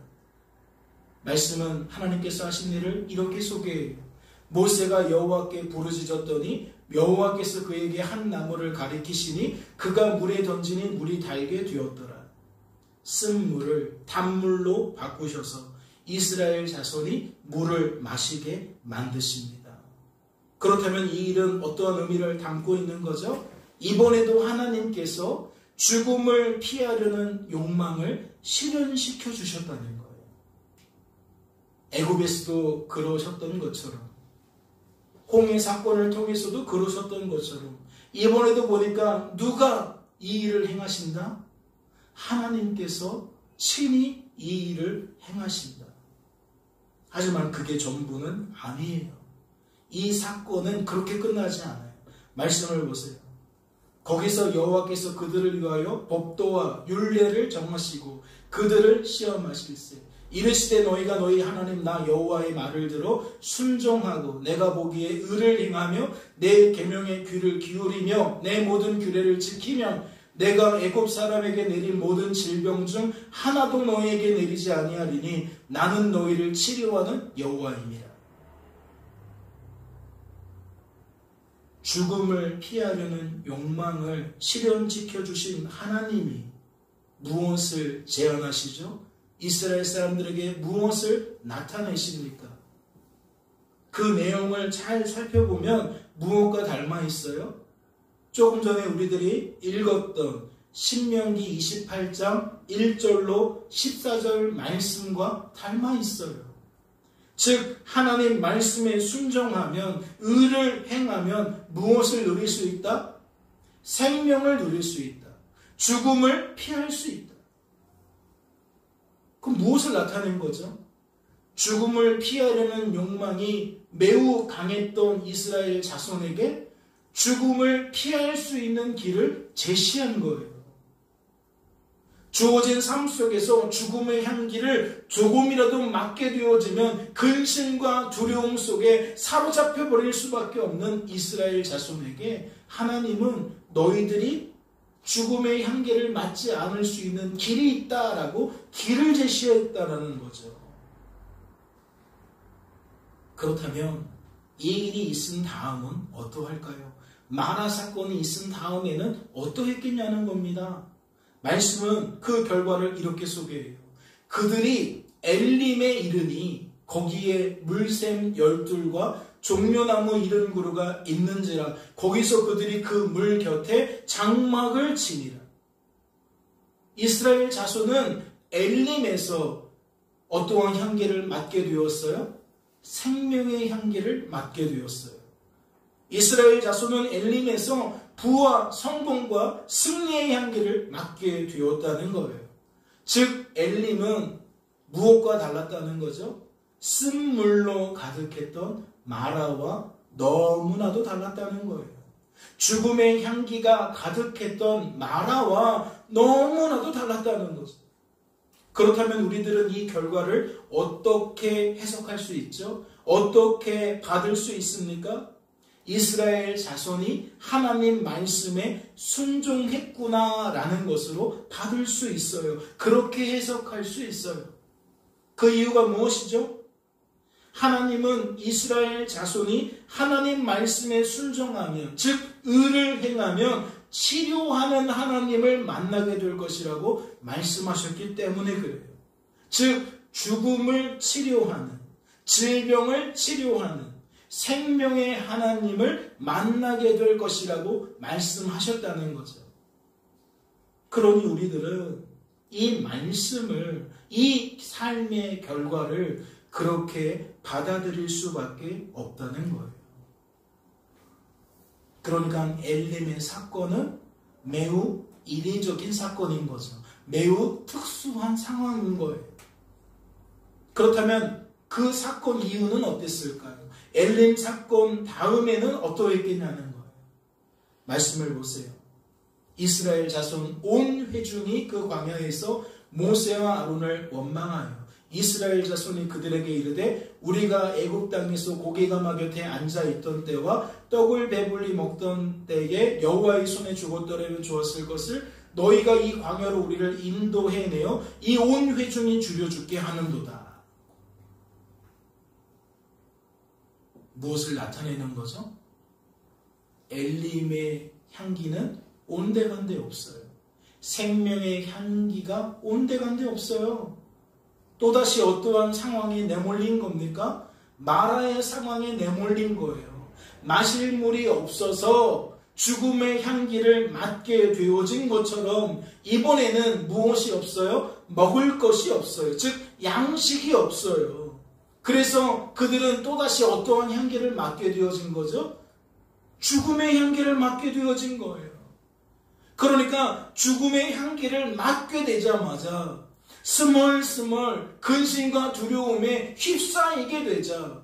[SPEAKER 1] 말씀은 하나님께서 하신 일을 이렇게 소개해요. 모세가 여호와께 부르짖었더니 여호와께서 그에게 한 나무를 가리키시니 그가 물에 던지니 물이 달게 되었더라. 쓴 물을 단물로 바꾸셔서 이스라엘 자손이 물을 마시게 만드십니다. 그렇다면 이 일은 어떠한 의미를 담고 있는 거죠? 이번에도 하나님께서 죽음을 피하려는 욕망을 실현시켜 주셨다는 거예요. 애굽에서도 그러셨던 것처럼 홍해 사건을 통해서도 그러셨던 것처럼 이번에도 보니까 누가 이 일을 행하신다? 하나님께서 친히 이 일을 행하신다. 하지만 그게 전부는 아니에요. 이 사건은 그렇게 끝나지 않아요. 말씀을 보세요. 거기서 여호와께서 그들을 위하여 법도와 율례를 정하시고 그들을 시험하실세. 이르시되 너희가 너희 하나님 나 여호와의 말을 들어 순종하고 내가 보기에 의를 행하며 내 계명에 귀를 기울이며 내 모든 규례를 지키면 내가 애굽 사람에게 내린 모든 질병 중 하나도 너희에게 내리지 아니하리니 나는 너희를 치료하는 여호와입니다. 죽음을 피하려는 욕망을 실현시켜 주신 하나님이 무엇을 제안하시죠? 이스라엘 사람들에게 무엇을 나타내십니까? 그 내용을 잘 살펴보면 무엇과 닮아 있어요? 조금 전에 우리들이 읽었던 신명기 28장 1절로 14절 말씀과 닮아 있어요. 즉 하나님 말씀에 순종하면 의를 행하면 무엇을 누릴 수 있다? 생명을 누릴 수 있다. 죽음을 피할 수 있다. 그럼 무엇을 나타낸 거죠? 죽음을 피하려는 욕망이 매우 강했던 이스라엘 자손에게 죽음을 피할 수 있는 길을 제시한 거예요. 주어진 삶 속에서 죽음의 향기를 조금이라도 맡게 되어지면 근심과 두려움 속에 사로잡혀 버릴 수밖에 없는 이스라엘 자손에게 하나님은 너희들이 죽음의 향기를 맡지 않을 수 있는 길이 있다라고 길을 제시했다라는 거죠. 그렇다면 이 일이 있은 다음은 어떠할까요? 마라 사건이 있은 다음에는 어떠했겠냐는 겁니다. 말씀은 그 결과를 이렇게 소개해요. 그들이 엘림에 이르니 거기에 물샘 12과 종려나무 70그루가 있는지라 거기서 그들이 그 물 곁에 장막을 치니라. 이스라엘 자손은 엘림에서 어떠한 향기를 맡게 되었어요? 생명의 향기를 맡게 되었어요. 이스라엘 자손은 엘림에서 부와 성공과 승리의 향기를 맡게 되었다는 거예요. 즉 엘림은 무엇과 달랐다는 거죠? 쓴물로 가득했던 마라와 너무나도 달랐다는 거예요. 죽음의 향기가 가득했던 마라와 너무나도 달랐다는 거죠. 그렇다면 우리들은 이 결과를 어떻게 해석할 수 있죠? 어떻게 받을 수 있습니까? 이스라엘 자손이 하나님 말씀에 순종했구나라는 것으로 받을 수 있어요. 그렇게 해석할 수 있어요. 그 이유가 무엇이죠? 하나님은 이스라엘 자손이 하나님 말씀에 순종하면, 즉 의를 행하면 치료하는 하나님을 만나게 될 것이라고 말씀하셨기 때문에 그래요. 즉 죽음을 치료하는, 질병을 치료하는 생명의 하나님을 만나게 될 것이라고 말씀하셨다는 거죠. 그러니 우리들은 이 말씀을, 이 삶의 결과를 그렇게 받아들일 수밖에 없다는 거예요. 그러니까 엘림의 사건은 매우 이례적인 사건인 거죠. 매우 특수한 상황인 거예요. 그렇다면 그 사건 이유는 어땠을까요? 엘림 사건 다음에는 어떠했겠냐는 거예요. 말씀을 보세요. 이스라엘 자손 온 회중이 그 광야에서 모세와 아론을 원망하여 이스라엘 자손이 그들에게 이르되 우리가 애굽 땅에서 고기가마 곁에 앉아있던 때와 떡을 배불리 먹던 때에 여호와의 손에 죽었더라면 좋았을 것을 너희가 이 광야로 우리를 인도해내어 이 온 회중이 죽여 죽게 하는도다. 무엇을 나타내는 거죠? 엘림의 향기는 온데간데 없어요. 생명의 향기가 온데간데 없어요. 또다시 어떠한 상황에 내몰린 겁니까? 마라의 상황에 내몰린 거예요. 마실 물이 없어서 죽음의 향기를 맡게 되어진 것처럼 이번에는 무엇이 없어요? 먹을 것이 없어요. 즉 양식이 없어요. 그래서 그들은 또다시 어떠한 향기를 맡게 되어진 거죠? 죽음의 향기를 맡게 되어진 거예요. 그러니까 죽음의 향기를 맡게 되자마자 스멀스멀 근심과 두려움에 휩싸이게 되자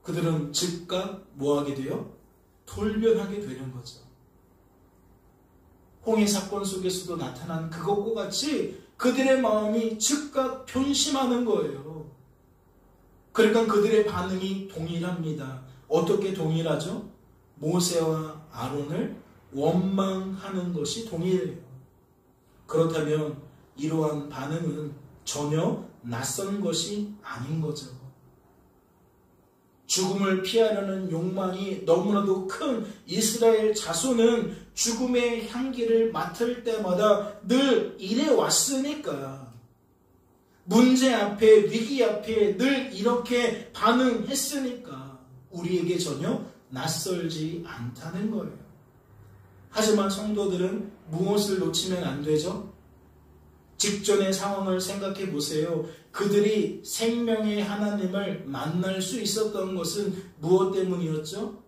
[SPEAKER 1] 그들은 즉각 뭐하게 돼요? 돌변하게 되는 거죠. 홍해 사건 속에서도 나타난 그것과 같이 그들의 마음이 즉각 변심하는 거예요. 그러니까 그들의 반응이 동일합니다. 어떻게 동일하죠? 모세와 아론을 원망하는 것이 동일해요. 그렇다면 이러한 반응은 전혀 낯선 것이 아닌 거죠. 죽음을 피하려는 욕망이 너무나도 큰 이스라엘 자손은 죽음의 향기를 맡을 때마다 늘 이래 왔으니까 문제 앞에, 위기 앞에 늘 이렇게 반응했으니까 우리에게 전혀 낯설지 않다는 거예요. 하지만 성도들은 무엇을 놓치면 안 되죠? 직전의 상황을 생각해 보세요. 그들이 생명의 하나님을 만날 수 있었던 것은 무엇 때문이었죠?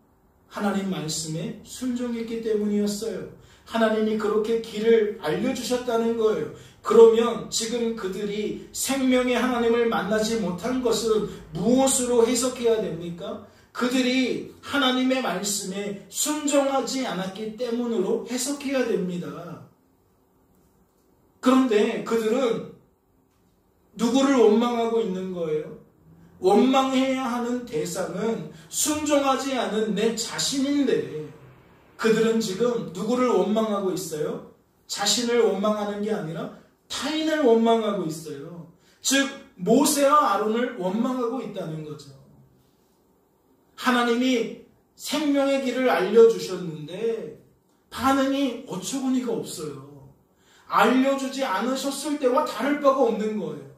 [SPEAKER 1] 하나님 말씀에 순종했기 때문이었어요. 하나님이 그렇게 길을 알려주셨다는 거예요. 그러면 지금 그들이 생명의 하나님을 만나지 못한 것은 무엇으로 해석해야 됩니까? 그들이 하나님의 말씀에 순종하지 않았기 때문으로 해석해야 됩니다. 그런데 그들은 누구를 원망하고 있는 거예요? 원망해야 하는 대상은 순종하지 않은 내 자신인데 그들은 지금 누구를 원망하고 있어요? 자신을 원망하는 게 아니라 타인을 원망하고 있어요. 즉 모세와 아론을 원망하고 있다는 거죠. 하나님이 생명의 길을 알려주셨는데 반응이 어처구니가 없어요. 알려주지 않으셨을 때와 다를 바가 없는 거예요.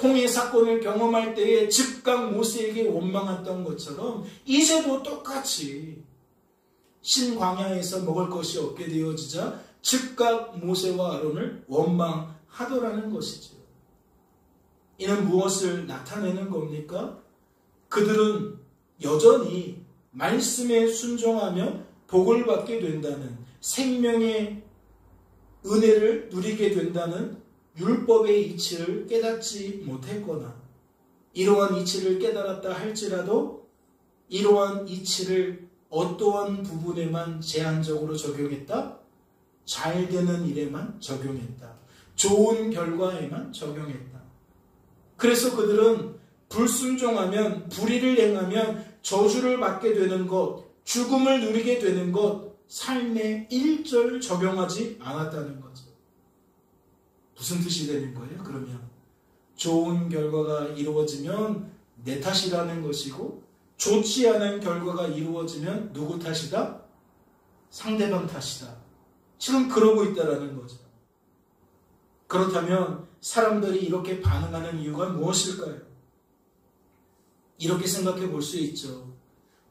[SPEAKER 1] 홍해 사건을 경험할 때에 즉각 모세에게 원망했던 것처럼 이제도 똑같이 신광야에서 먹을 것이 없게 되어지자 즉각 모세와 아론을 원망하더라는 것이죠. 이는 무엇을 나타내는 겁니까? 그들은 여전히 말씀에 순종하면 복을 받게 된다는, 생명의 은혜를 누리게 된다는 율법의 이치를 깨닫지 못했거나 이러한 이치를 깨달았다 할지라도 이러한 이치를 어떠한 부분에만 제한적으로 적용했다? 잘 되는 일에만 적용했다. 좋은 결과에만 적용했다. 그래서 그들은 불순종하면, 불의를 행하면 저주를 받게 되는 것, 죽음을 누리게 되는 것, 삶에 일절 적용하지 않았다는 거죠. 무슨 뜻이 되는 거예요? 그러면 좋은 결과가 이루어지면 내 탓이라는 것이고 좋지 않은 결과가 이루어지면 누구 탓이다? 상대방 탓이다. 지금 그러고 있다라는 거죠. 그렇다면 사람들이 이렇게 반응하는 이유가 무엇일까요? 이렇게 생각해 볼 수 있죠.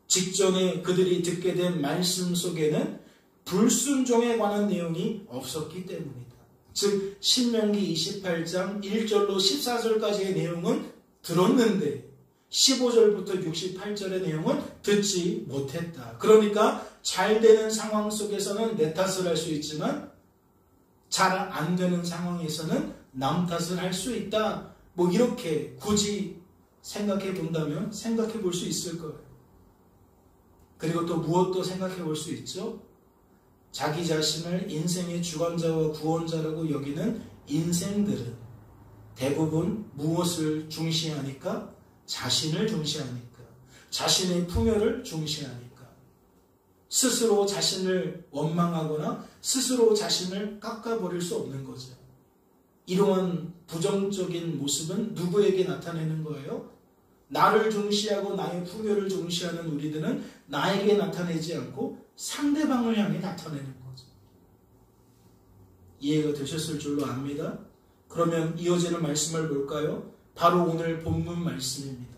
[SPEAKER 1] 직전에 그들이 듣게 된 말씀 속에는 불순종에 관한 내용이 없었기 때문이다. 즉 신명기 28장 1절로 14절까지의 내용은 들었는데 15절부터 68절의 내용은 듣지 못했다. 그러니까 잘 되는 상황 속에서는 내 탓을 할 수 있지만 잘 안 되는 상황에서는 남 탓을 할 수 있다. 뭐 이렇게 굳이 생각해 본다면 생각해 볼 수 있을 거예요. 그리고 또 무엇도 생각해 볼 수 있죠? 자기 자신을 인생의 주관자와 구원자라고 여기는 인생들은 대부분 무엇을 중시하니까? 자신을 중시하니까. 자신의 풍요를 중시하니까. 스스로 자신을 원망하거나 스스로 자신을 깎아버릴 수 없는 거죠. 이러한 부정적인 모습은 누구에게 나타내는 거예요? 나를 중시하고 나의 풍요를 중시하는 우리들은 나에게 나타내지 않고 상대방을 향해 나타내는 거죠. 이해가 되셨을 줄로 압니다. 그러면 이어지는 말씀을 볼까요? 바로 오늘 본문 말씀입니다.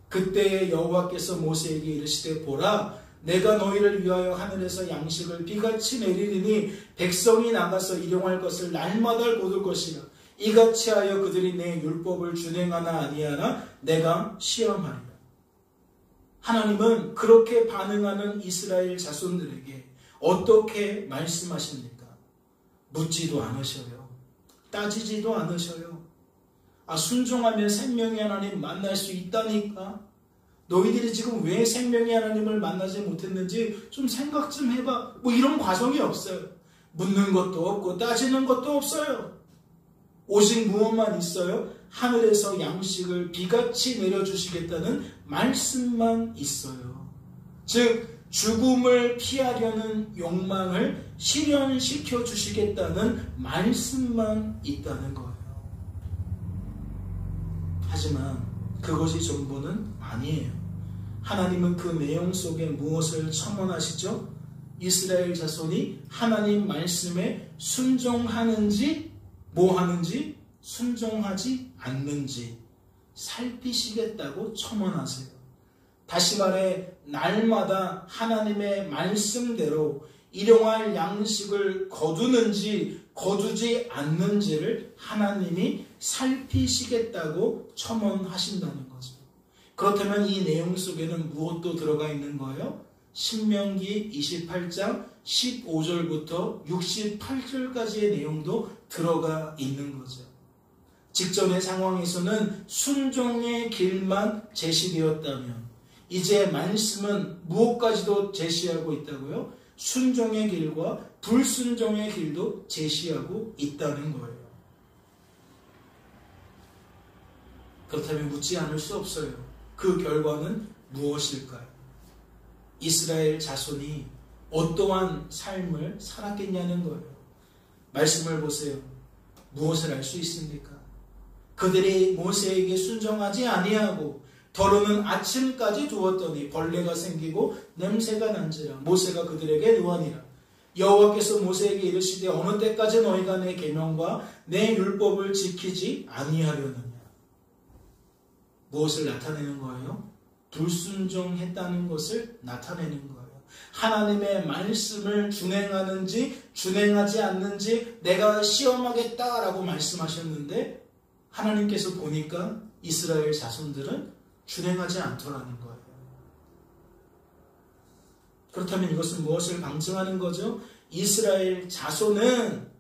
[SPEAKER 1] 그때에 여호와께서 모세에게 이르시되 보라 내가 너희를 위하여 하늘에서 양식을 비같이 내리리니 백성이 나가서 일용할 것을 날마다 거둘 것이라. 이같이 하여 그들이 내 율법을 준행하나 아니하나 내가 시험하리라. 하나님은 그렇게 반응하는 이스라엘 자손들에게 어떻게 말씀하십니까? 묻지도 않으셔요. 따지지도 않으셔요. 순종하면 생명의 하나님 만날 수 있다니까. 너희들이 지금 왜 생명의 하나님을 만나지 못했는지 좀 생각 좀 해봐. 뭐 이런 과정이 없어요. 묻는 것도 없고 따지는 것도 없어요. 오직 무엇만 있어요? 하늘에서 양식을 비같이 내려주시겠다는 말씀만 있어요. 즉 죽음을 피하려는 욕망을 실현시켜 주시겠다는 말씀만 있다는 거예요. 하지만 그것이 전부는 아니에요. 하나님은 그 내용 속에 무엇을 첨언하시죠? 이스라엘 자손이 하나님 말씀에 순종하는지 뭐 하는지 순종하지 않는지 살피시겠다고 첨언하세요. 다시 말해 날마다 하나님의 말씀대로 일용할 양식을 거두는지 거두지 않는지를 하나님이 살피시겠다고 첨언하신다는 거죠. 그렇다면 이 내용 속에는 무엇도 들어가 있는 거예요? 신명기 28장 15절부터 68절까지의 내용도 들어가 있는 거죠. 직전의 상황에서는 순종의 길만 제시되었다면 이제 말씀은 무엇까지도 제시하고 있다고요? 순종의 길과 불순종의 길도 제시하고 있다는 거예요. 그렇다면 묻지 않을 수 없어요. 그 결과는 무엇일까요? 이스라엘 자손이 어떠한 삶을 살았겠냐는 거예요. 말씀을 보세요. 무엇을 알 수 있습니까? 그들이 모세에게 순종하지 아니하고 더러는 아침까지 두었더니 벌레가 생기고 냄새가 난지라. 모세가 그들에게 노하니라. 여호와께서 모세에게 이르시되 어느 때까지 너희가 내 계명과 내 율법을 지키지 아니하려느냐. 무엇을 나타내는 거예요? 불순종했다는 것을 나타내는 거예요. 하나님의 말씀을 준행하는지 준행하지 않는지 내가 시험하겠다라고 말씀하셨는데 하나님께서 보니까 이스라엘 자손들은 준행하지 않더라는 거예요. 그렇다면 이것은 무엇을 방증하는 거죠? 이스라엘 자손은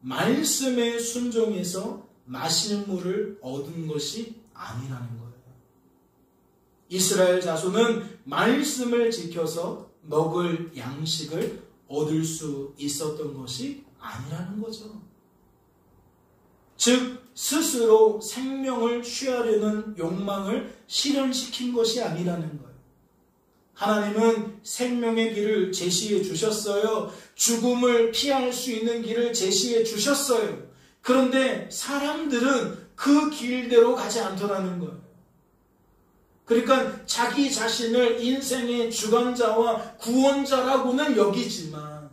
[SPEAKER 1] 말씀에 순종해서 마실 물을 얻은 것이 아니라는 거예요. 이스라엘 자손은 말씀을 지켜서 먹을 양식을 얻을 수 있었던 것이 아니라는 거죠. 즉 스스로 생명을 취하려는 욕망을 실현시킨 것이 아니라는 거예요. 하나님은 생명의 길을 제시해 주셨어요. 죽음을 피할 수 있는 길을 제시해 주셨어요. 그런데 사람들은 그 길대로 가지 않더라는 거예요. 그러니까 자기 자신을 인생의 주관자와 구원자라고는 여기지만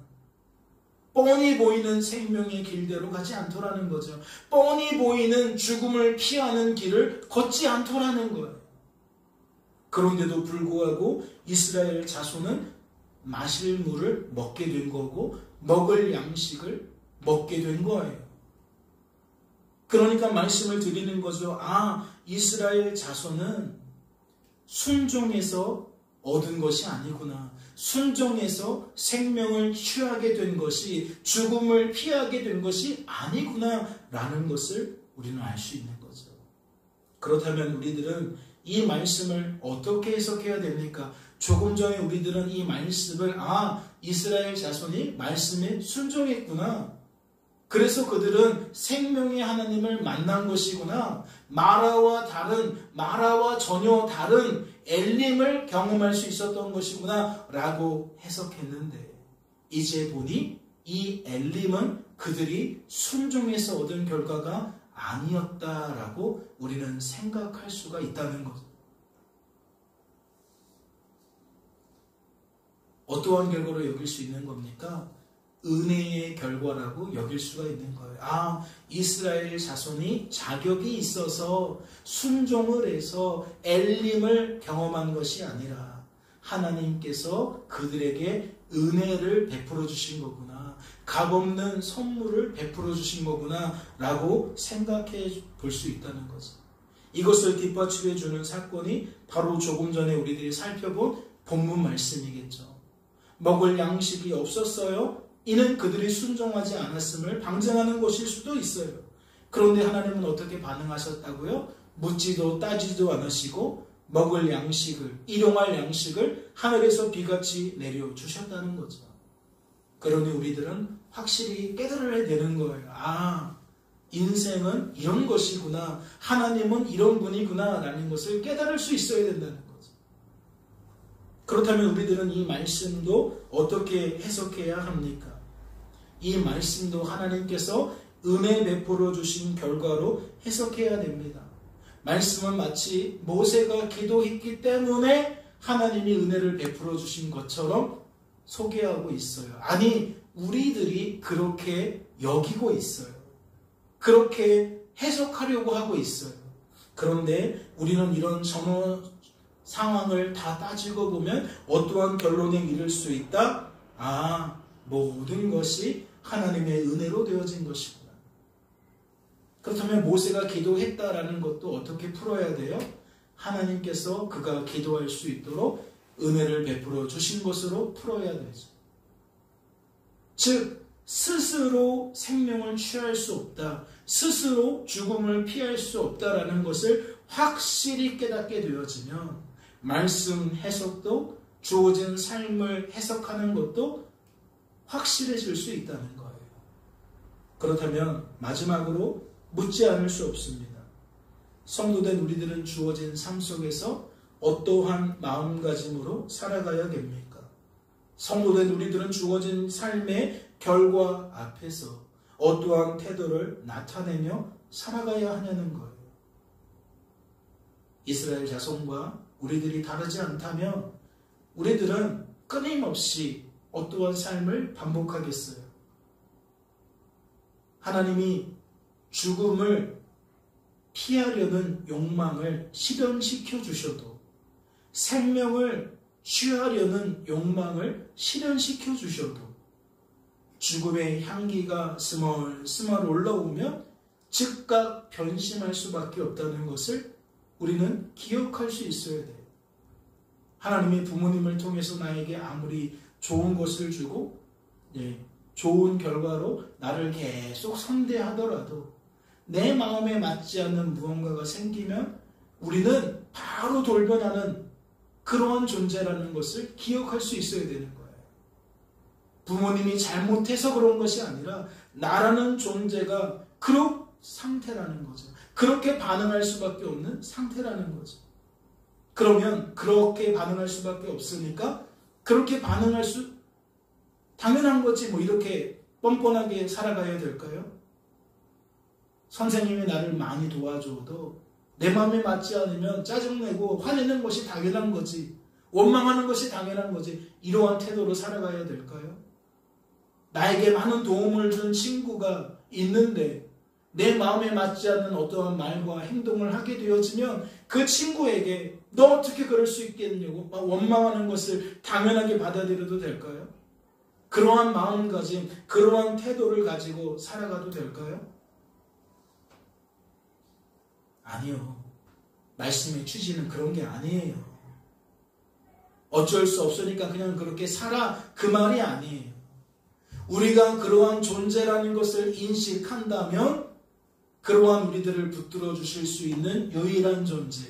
[SPEAKER 1] 뻔히 보이는 생명의 길대로 가지 않더라는 거죠. 뻔히 보이는 죽음을 피하는 길을 걷지 않더라는 거예요. 그런데도 불구하고 이스라엘 자손은 마실 물을 먹게 된 거고 먹을 양식을 먹게 된 거예요. 그러니까 말씀을 드리는 거죠. 이스라엘 자손은 순종해서 얻은 것이 아니구나. 순종해서 생명을 취하게 된 것이, 죽음을 피하게 된 것이 아니구나 라는 것을 우리는 알 수 있는 거죠. 그렇다면 우리들은 이 말씀을 어떻게 해석해야 됩니까? 조금 전에 우리들은 이 말씀을 이스라엘 자손이 말씀에 순종했구나. 그래서 그들은 생명의 하나님을 만난 것이구나. 마라와 전혀 다른 엘림을 경험할 수 있었던 것이구나 라고 해석했는데, 이제 보니 이 엘림은 그들이 순종해서 얻은 결과가 아니었다라고 우리는 생각할 수가 있다는 것. 어떠한 결과로 여길 수 있는 겁니까? 은혜의 결과라고 여길 수가 있는 거예요. 이스라엘 자손이 자격이 있어서 순종을 해서 엘림을 경험한 것이 아니라 하나님께서 그들에게 은혜를 베풀어 주신 거구나. 값없는 선물을 베풀어 주신 거구나 라고 생각해 볼 수 있다는 거죠. 이것을 뒷받침해 주는 사건이 바로 조금 전에 우리들이 살펴본 본문 말씀이겠죠. 먹을 양식이 없었어요. 이는 그들이 순종하지 않았음을 방증하는 것일 수도 있어요. 그런데 하나님은 어떻게 반응하셨다고요? 묻지도 따지도 않으시고 먹을 양식을, 일용할 양식을 하늘에서 비같이 내려주셨다는 거죠. 그러니 우리들은 확실히 깨달아야 되는 거예요. 인생은 이런 것이구나. 하나님은 이런 분이구나 라는 것을 깨달을 수 있어야 된다는 거죠. 그렇다면 우리들은 이 말씀도 어떻게 해석해야 합니까? 이 말씀도 하나님께서 은혜 베풀어 주신 결과로 해석해야 됩니다. 말씀은 마치 모세가 기도했기 때문에 하나님이 은혜를 베풀어 주신 것처럼 소개하고 있어요. 우리들이 그렇게 여기고 있어요. 그렇게 해석하려고 하고 있어요. 그런데 우리는 이런 전후 상황을 다 따지고 보면 어떠한 결론에 이를 수 있다? 모든 것이 하나님의 은혜로 되어진 것이구나. 그렇다면 모세가 기도했다라는 것도 어떻게 풀어야 돼요? 하나님께서 그가 기도할 수 있도록 은혜를 베풀어 주신 것으로 풀어야 되죠. 즉 스스로 생명을 취할 수 없다. 스스로 죽음을 피할 수 없다라는 것을 확실히 깨닫게 되어지면 말씀 해석도 주어진 삶을 해석하는 것도 확실해질 수 있다는 거예요. 그렇다면 마지막으로 묻지 않을 수 없습니다. 성도된 우리들은 주어진 삶 속에서 어떠한 마음가짐으로 살아가야 됩니까? 성도된 우리들은 주어진 삶의 결과 앞에서 어떠한 태도를 나타내며 살아가야 하냐는 거예요. 이스라엘 자손과 우리들이 다르지 않다면 우리들은 끊임없이 어떠한 삶을 반복하겠어요. 하나님이 죽음을 피하려는 욕망을 실현시켜 주셔도, 생명을 취하려는 욕망을 실현시켜 주셔도 죽음의 향기가 스멀스멀 올라오면 즉각 변심할 수밖에 없다는 것을 우리는 기억할 수 있어야 돼요. 하나님이 부모님을 통해서 나에게 아무리 좋은 것을 주고 좋은 결과로 나를 계속 선대하더라도 내 마음에 맞지 않는 무언가가 생기면 우리는 바로 돌변하는 그러한 존재라는 것을 기억할 수 있어야 되는 거예요. 부모님이 잘못해서 그런 것이 아니라 나라는 존재가 그런 상태라는 거죠. 그렇게 반응할 수밖에 없는 상태라는 거죠. 그러면 그렇게 반응할 수밖에 없으니까 그렇게 반응할 수 당연한 거지 뭐 이렇게 뻔뻔하게 살아가야 될까요? 선생님이 나를 많이 도와줘도 내 마음에 맞지 않으면 짜증내고 화내는 것이 당연한 거지, 원망하는 것이 당연한 거지, 이러한 태도로 살아가야 될까요? 나에게 많은 도움을 준 친구가 있는데 내 마음에 맞지 않는 어떠한 말과 행동을 하게 되어지면 그 친구에게 너 어떻게 그럴 수 있겠냐고 원망하는 것을 당연하게 받아들여도 될까요? 그러한 마음가짐, 그러한 태도를 가지고 살아가도 될까요? 아니요. 말씀의 취지는 그런 게 아니에요. 어쩔 수 없으니까 그냥 그렇게 살아, 그 말이 아니에요. 우리가 그러한 존재라는 것을 인식한다면 그러한 우리들을 붙들어 주실 수 있는 유일한 존재,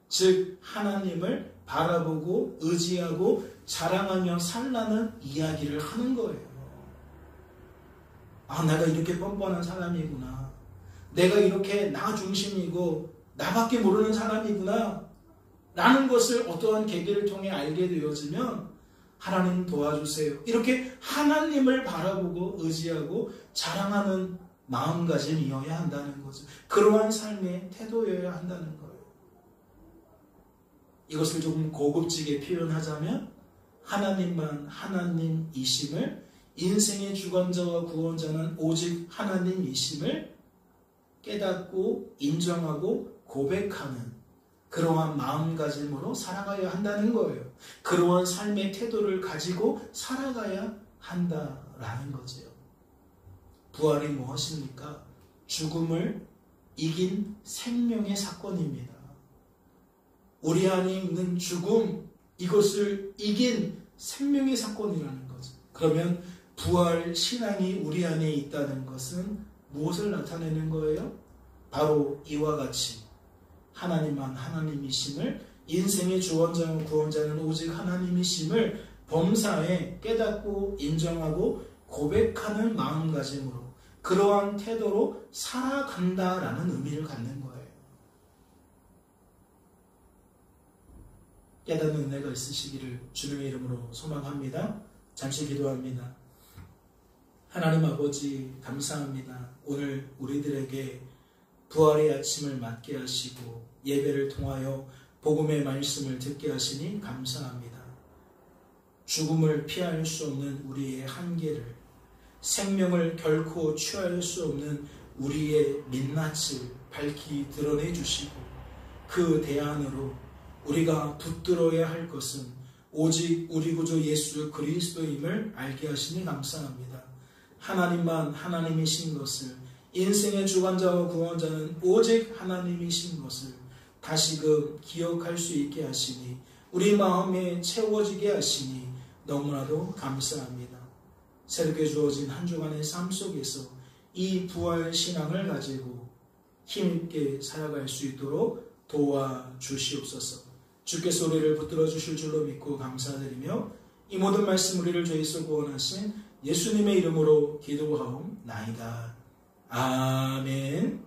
[SPEAKER 1] 즉 하나님을 바라보고 의지하고 자랑하며 살라는 이야기를 하는 거예요. 아, 내가 이렇게 뻔뻔한 사람이구나. 내가 이렇게 나 중심이고 나밖에 모르는 사람이구나 라는 것을 어떠한 계기를 통해 알게 되어지면 하나님 도와주세요. 이렇게 하나님을 바라보고 의지하고 자랑하는 마음가짐이어야 한다는 거죠. 그러한 삶의 태도여야 한다는 거예요. 이것을 조금 고급지게 표현하자면 하나님만 하나님이심을, 인생의 주관자와 구원자는 오직 하나님이심을 깨닫고 인정하고 고백하는 그러한 마음가짐으로 살아가야 한다는 거예요. 그러한 삶의 태도를 가지고 살아가야 한다라는 거죠. 부활이 무엇입니까? 죽음을 이긴 생명의 사건입니다. 우리 안에 있는 죽음, 이것을 이긴 생명의 사건이라는 거죠. 그러면 부활 신앙이 우리 안에 있다는 것은 무엇을 나타내는 거예요? 바로 이와 같이 하나님만 하나님이심을, 인생의 주원자와 구원자는 오직 하나님이심을 범사에 깨닫고 인정하고 고백하는 마음가짐으로 그러한 태도로 살아간다라는 의미를 갖는 거예요. 깨닫는 은혜가 있으시기를 주님의 이름으로 소망합니다. 잠시 기도합니다. 하나님 아버지 감사합니다. 오늘 우리들에게 부활의 아침을 맞게 하시고 예배를 통하여 복음의 말씀을 듣게 하시니 감사합니다. 죽음을 피할 수 없는 우리의 한계를, 생명을 결코 취할 수 없는 우리의 민낯을 밝히 드러내 주시고 그 대안으로 우리가 붙들어야 할 것은 오직 우리 구주 예수 그리스도임을 알게 하시니 감사합니다. 하나님만 하나님이신 것을, 인생의 주관자와 구원자는 오직 하나님이신 것을 다시금 기억할 수 있게 하시니 우리 마음에 채워지게 하시니 너무나도 감사합니다. 새롭게 주어진 한 주간의 삶 속에서 이 부활 신앙을 가지고 힘있게 살아갈 수 있도록 도와주시옵소서. 주께서 우리를 붙들어 주실 줄로 믿고 감사드리며 이 모든 말씀 우리를 죄에서 구원하신 예수님의 이름으로 기도하옵나이다. 아멘.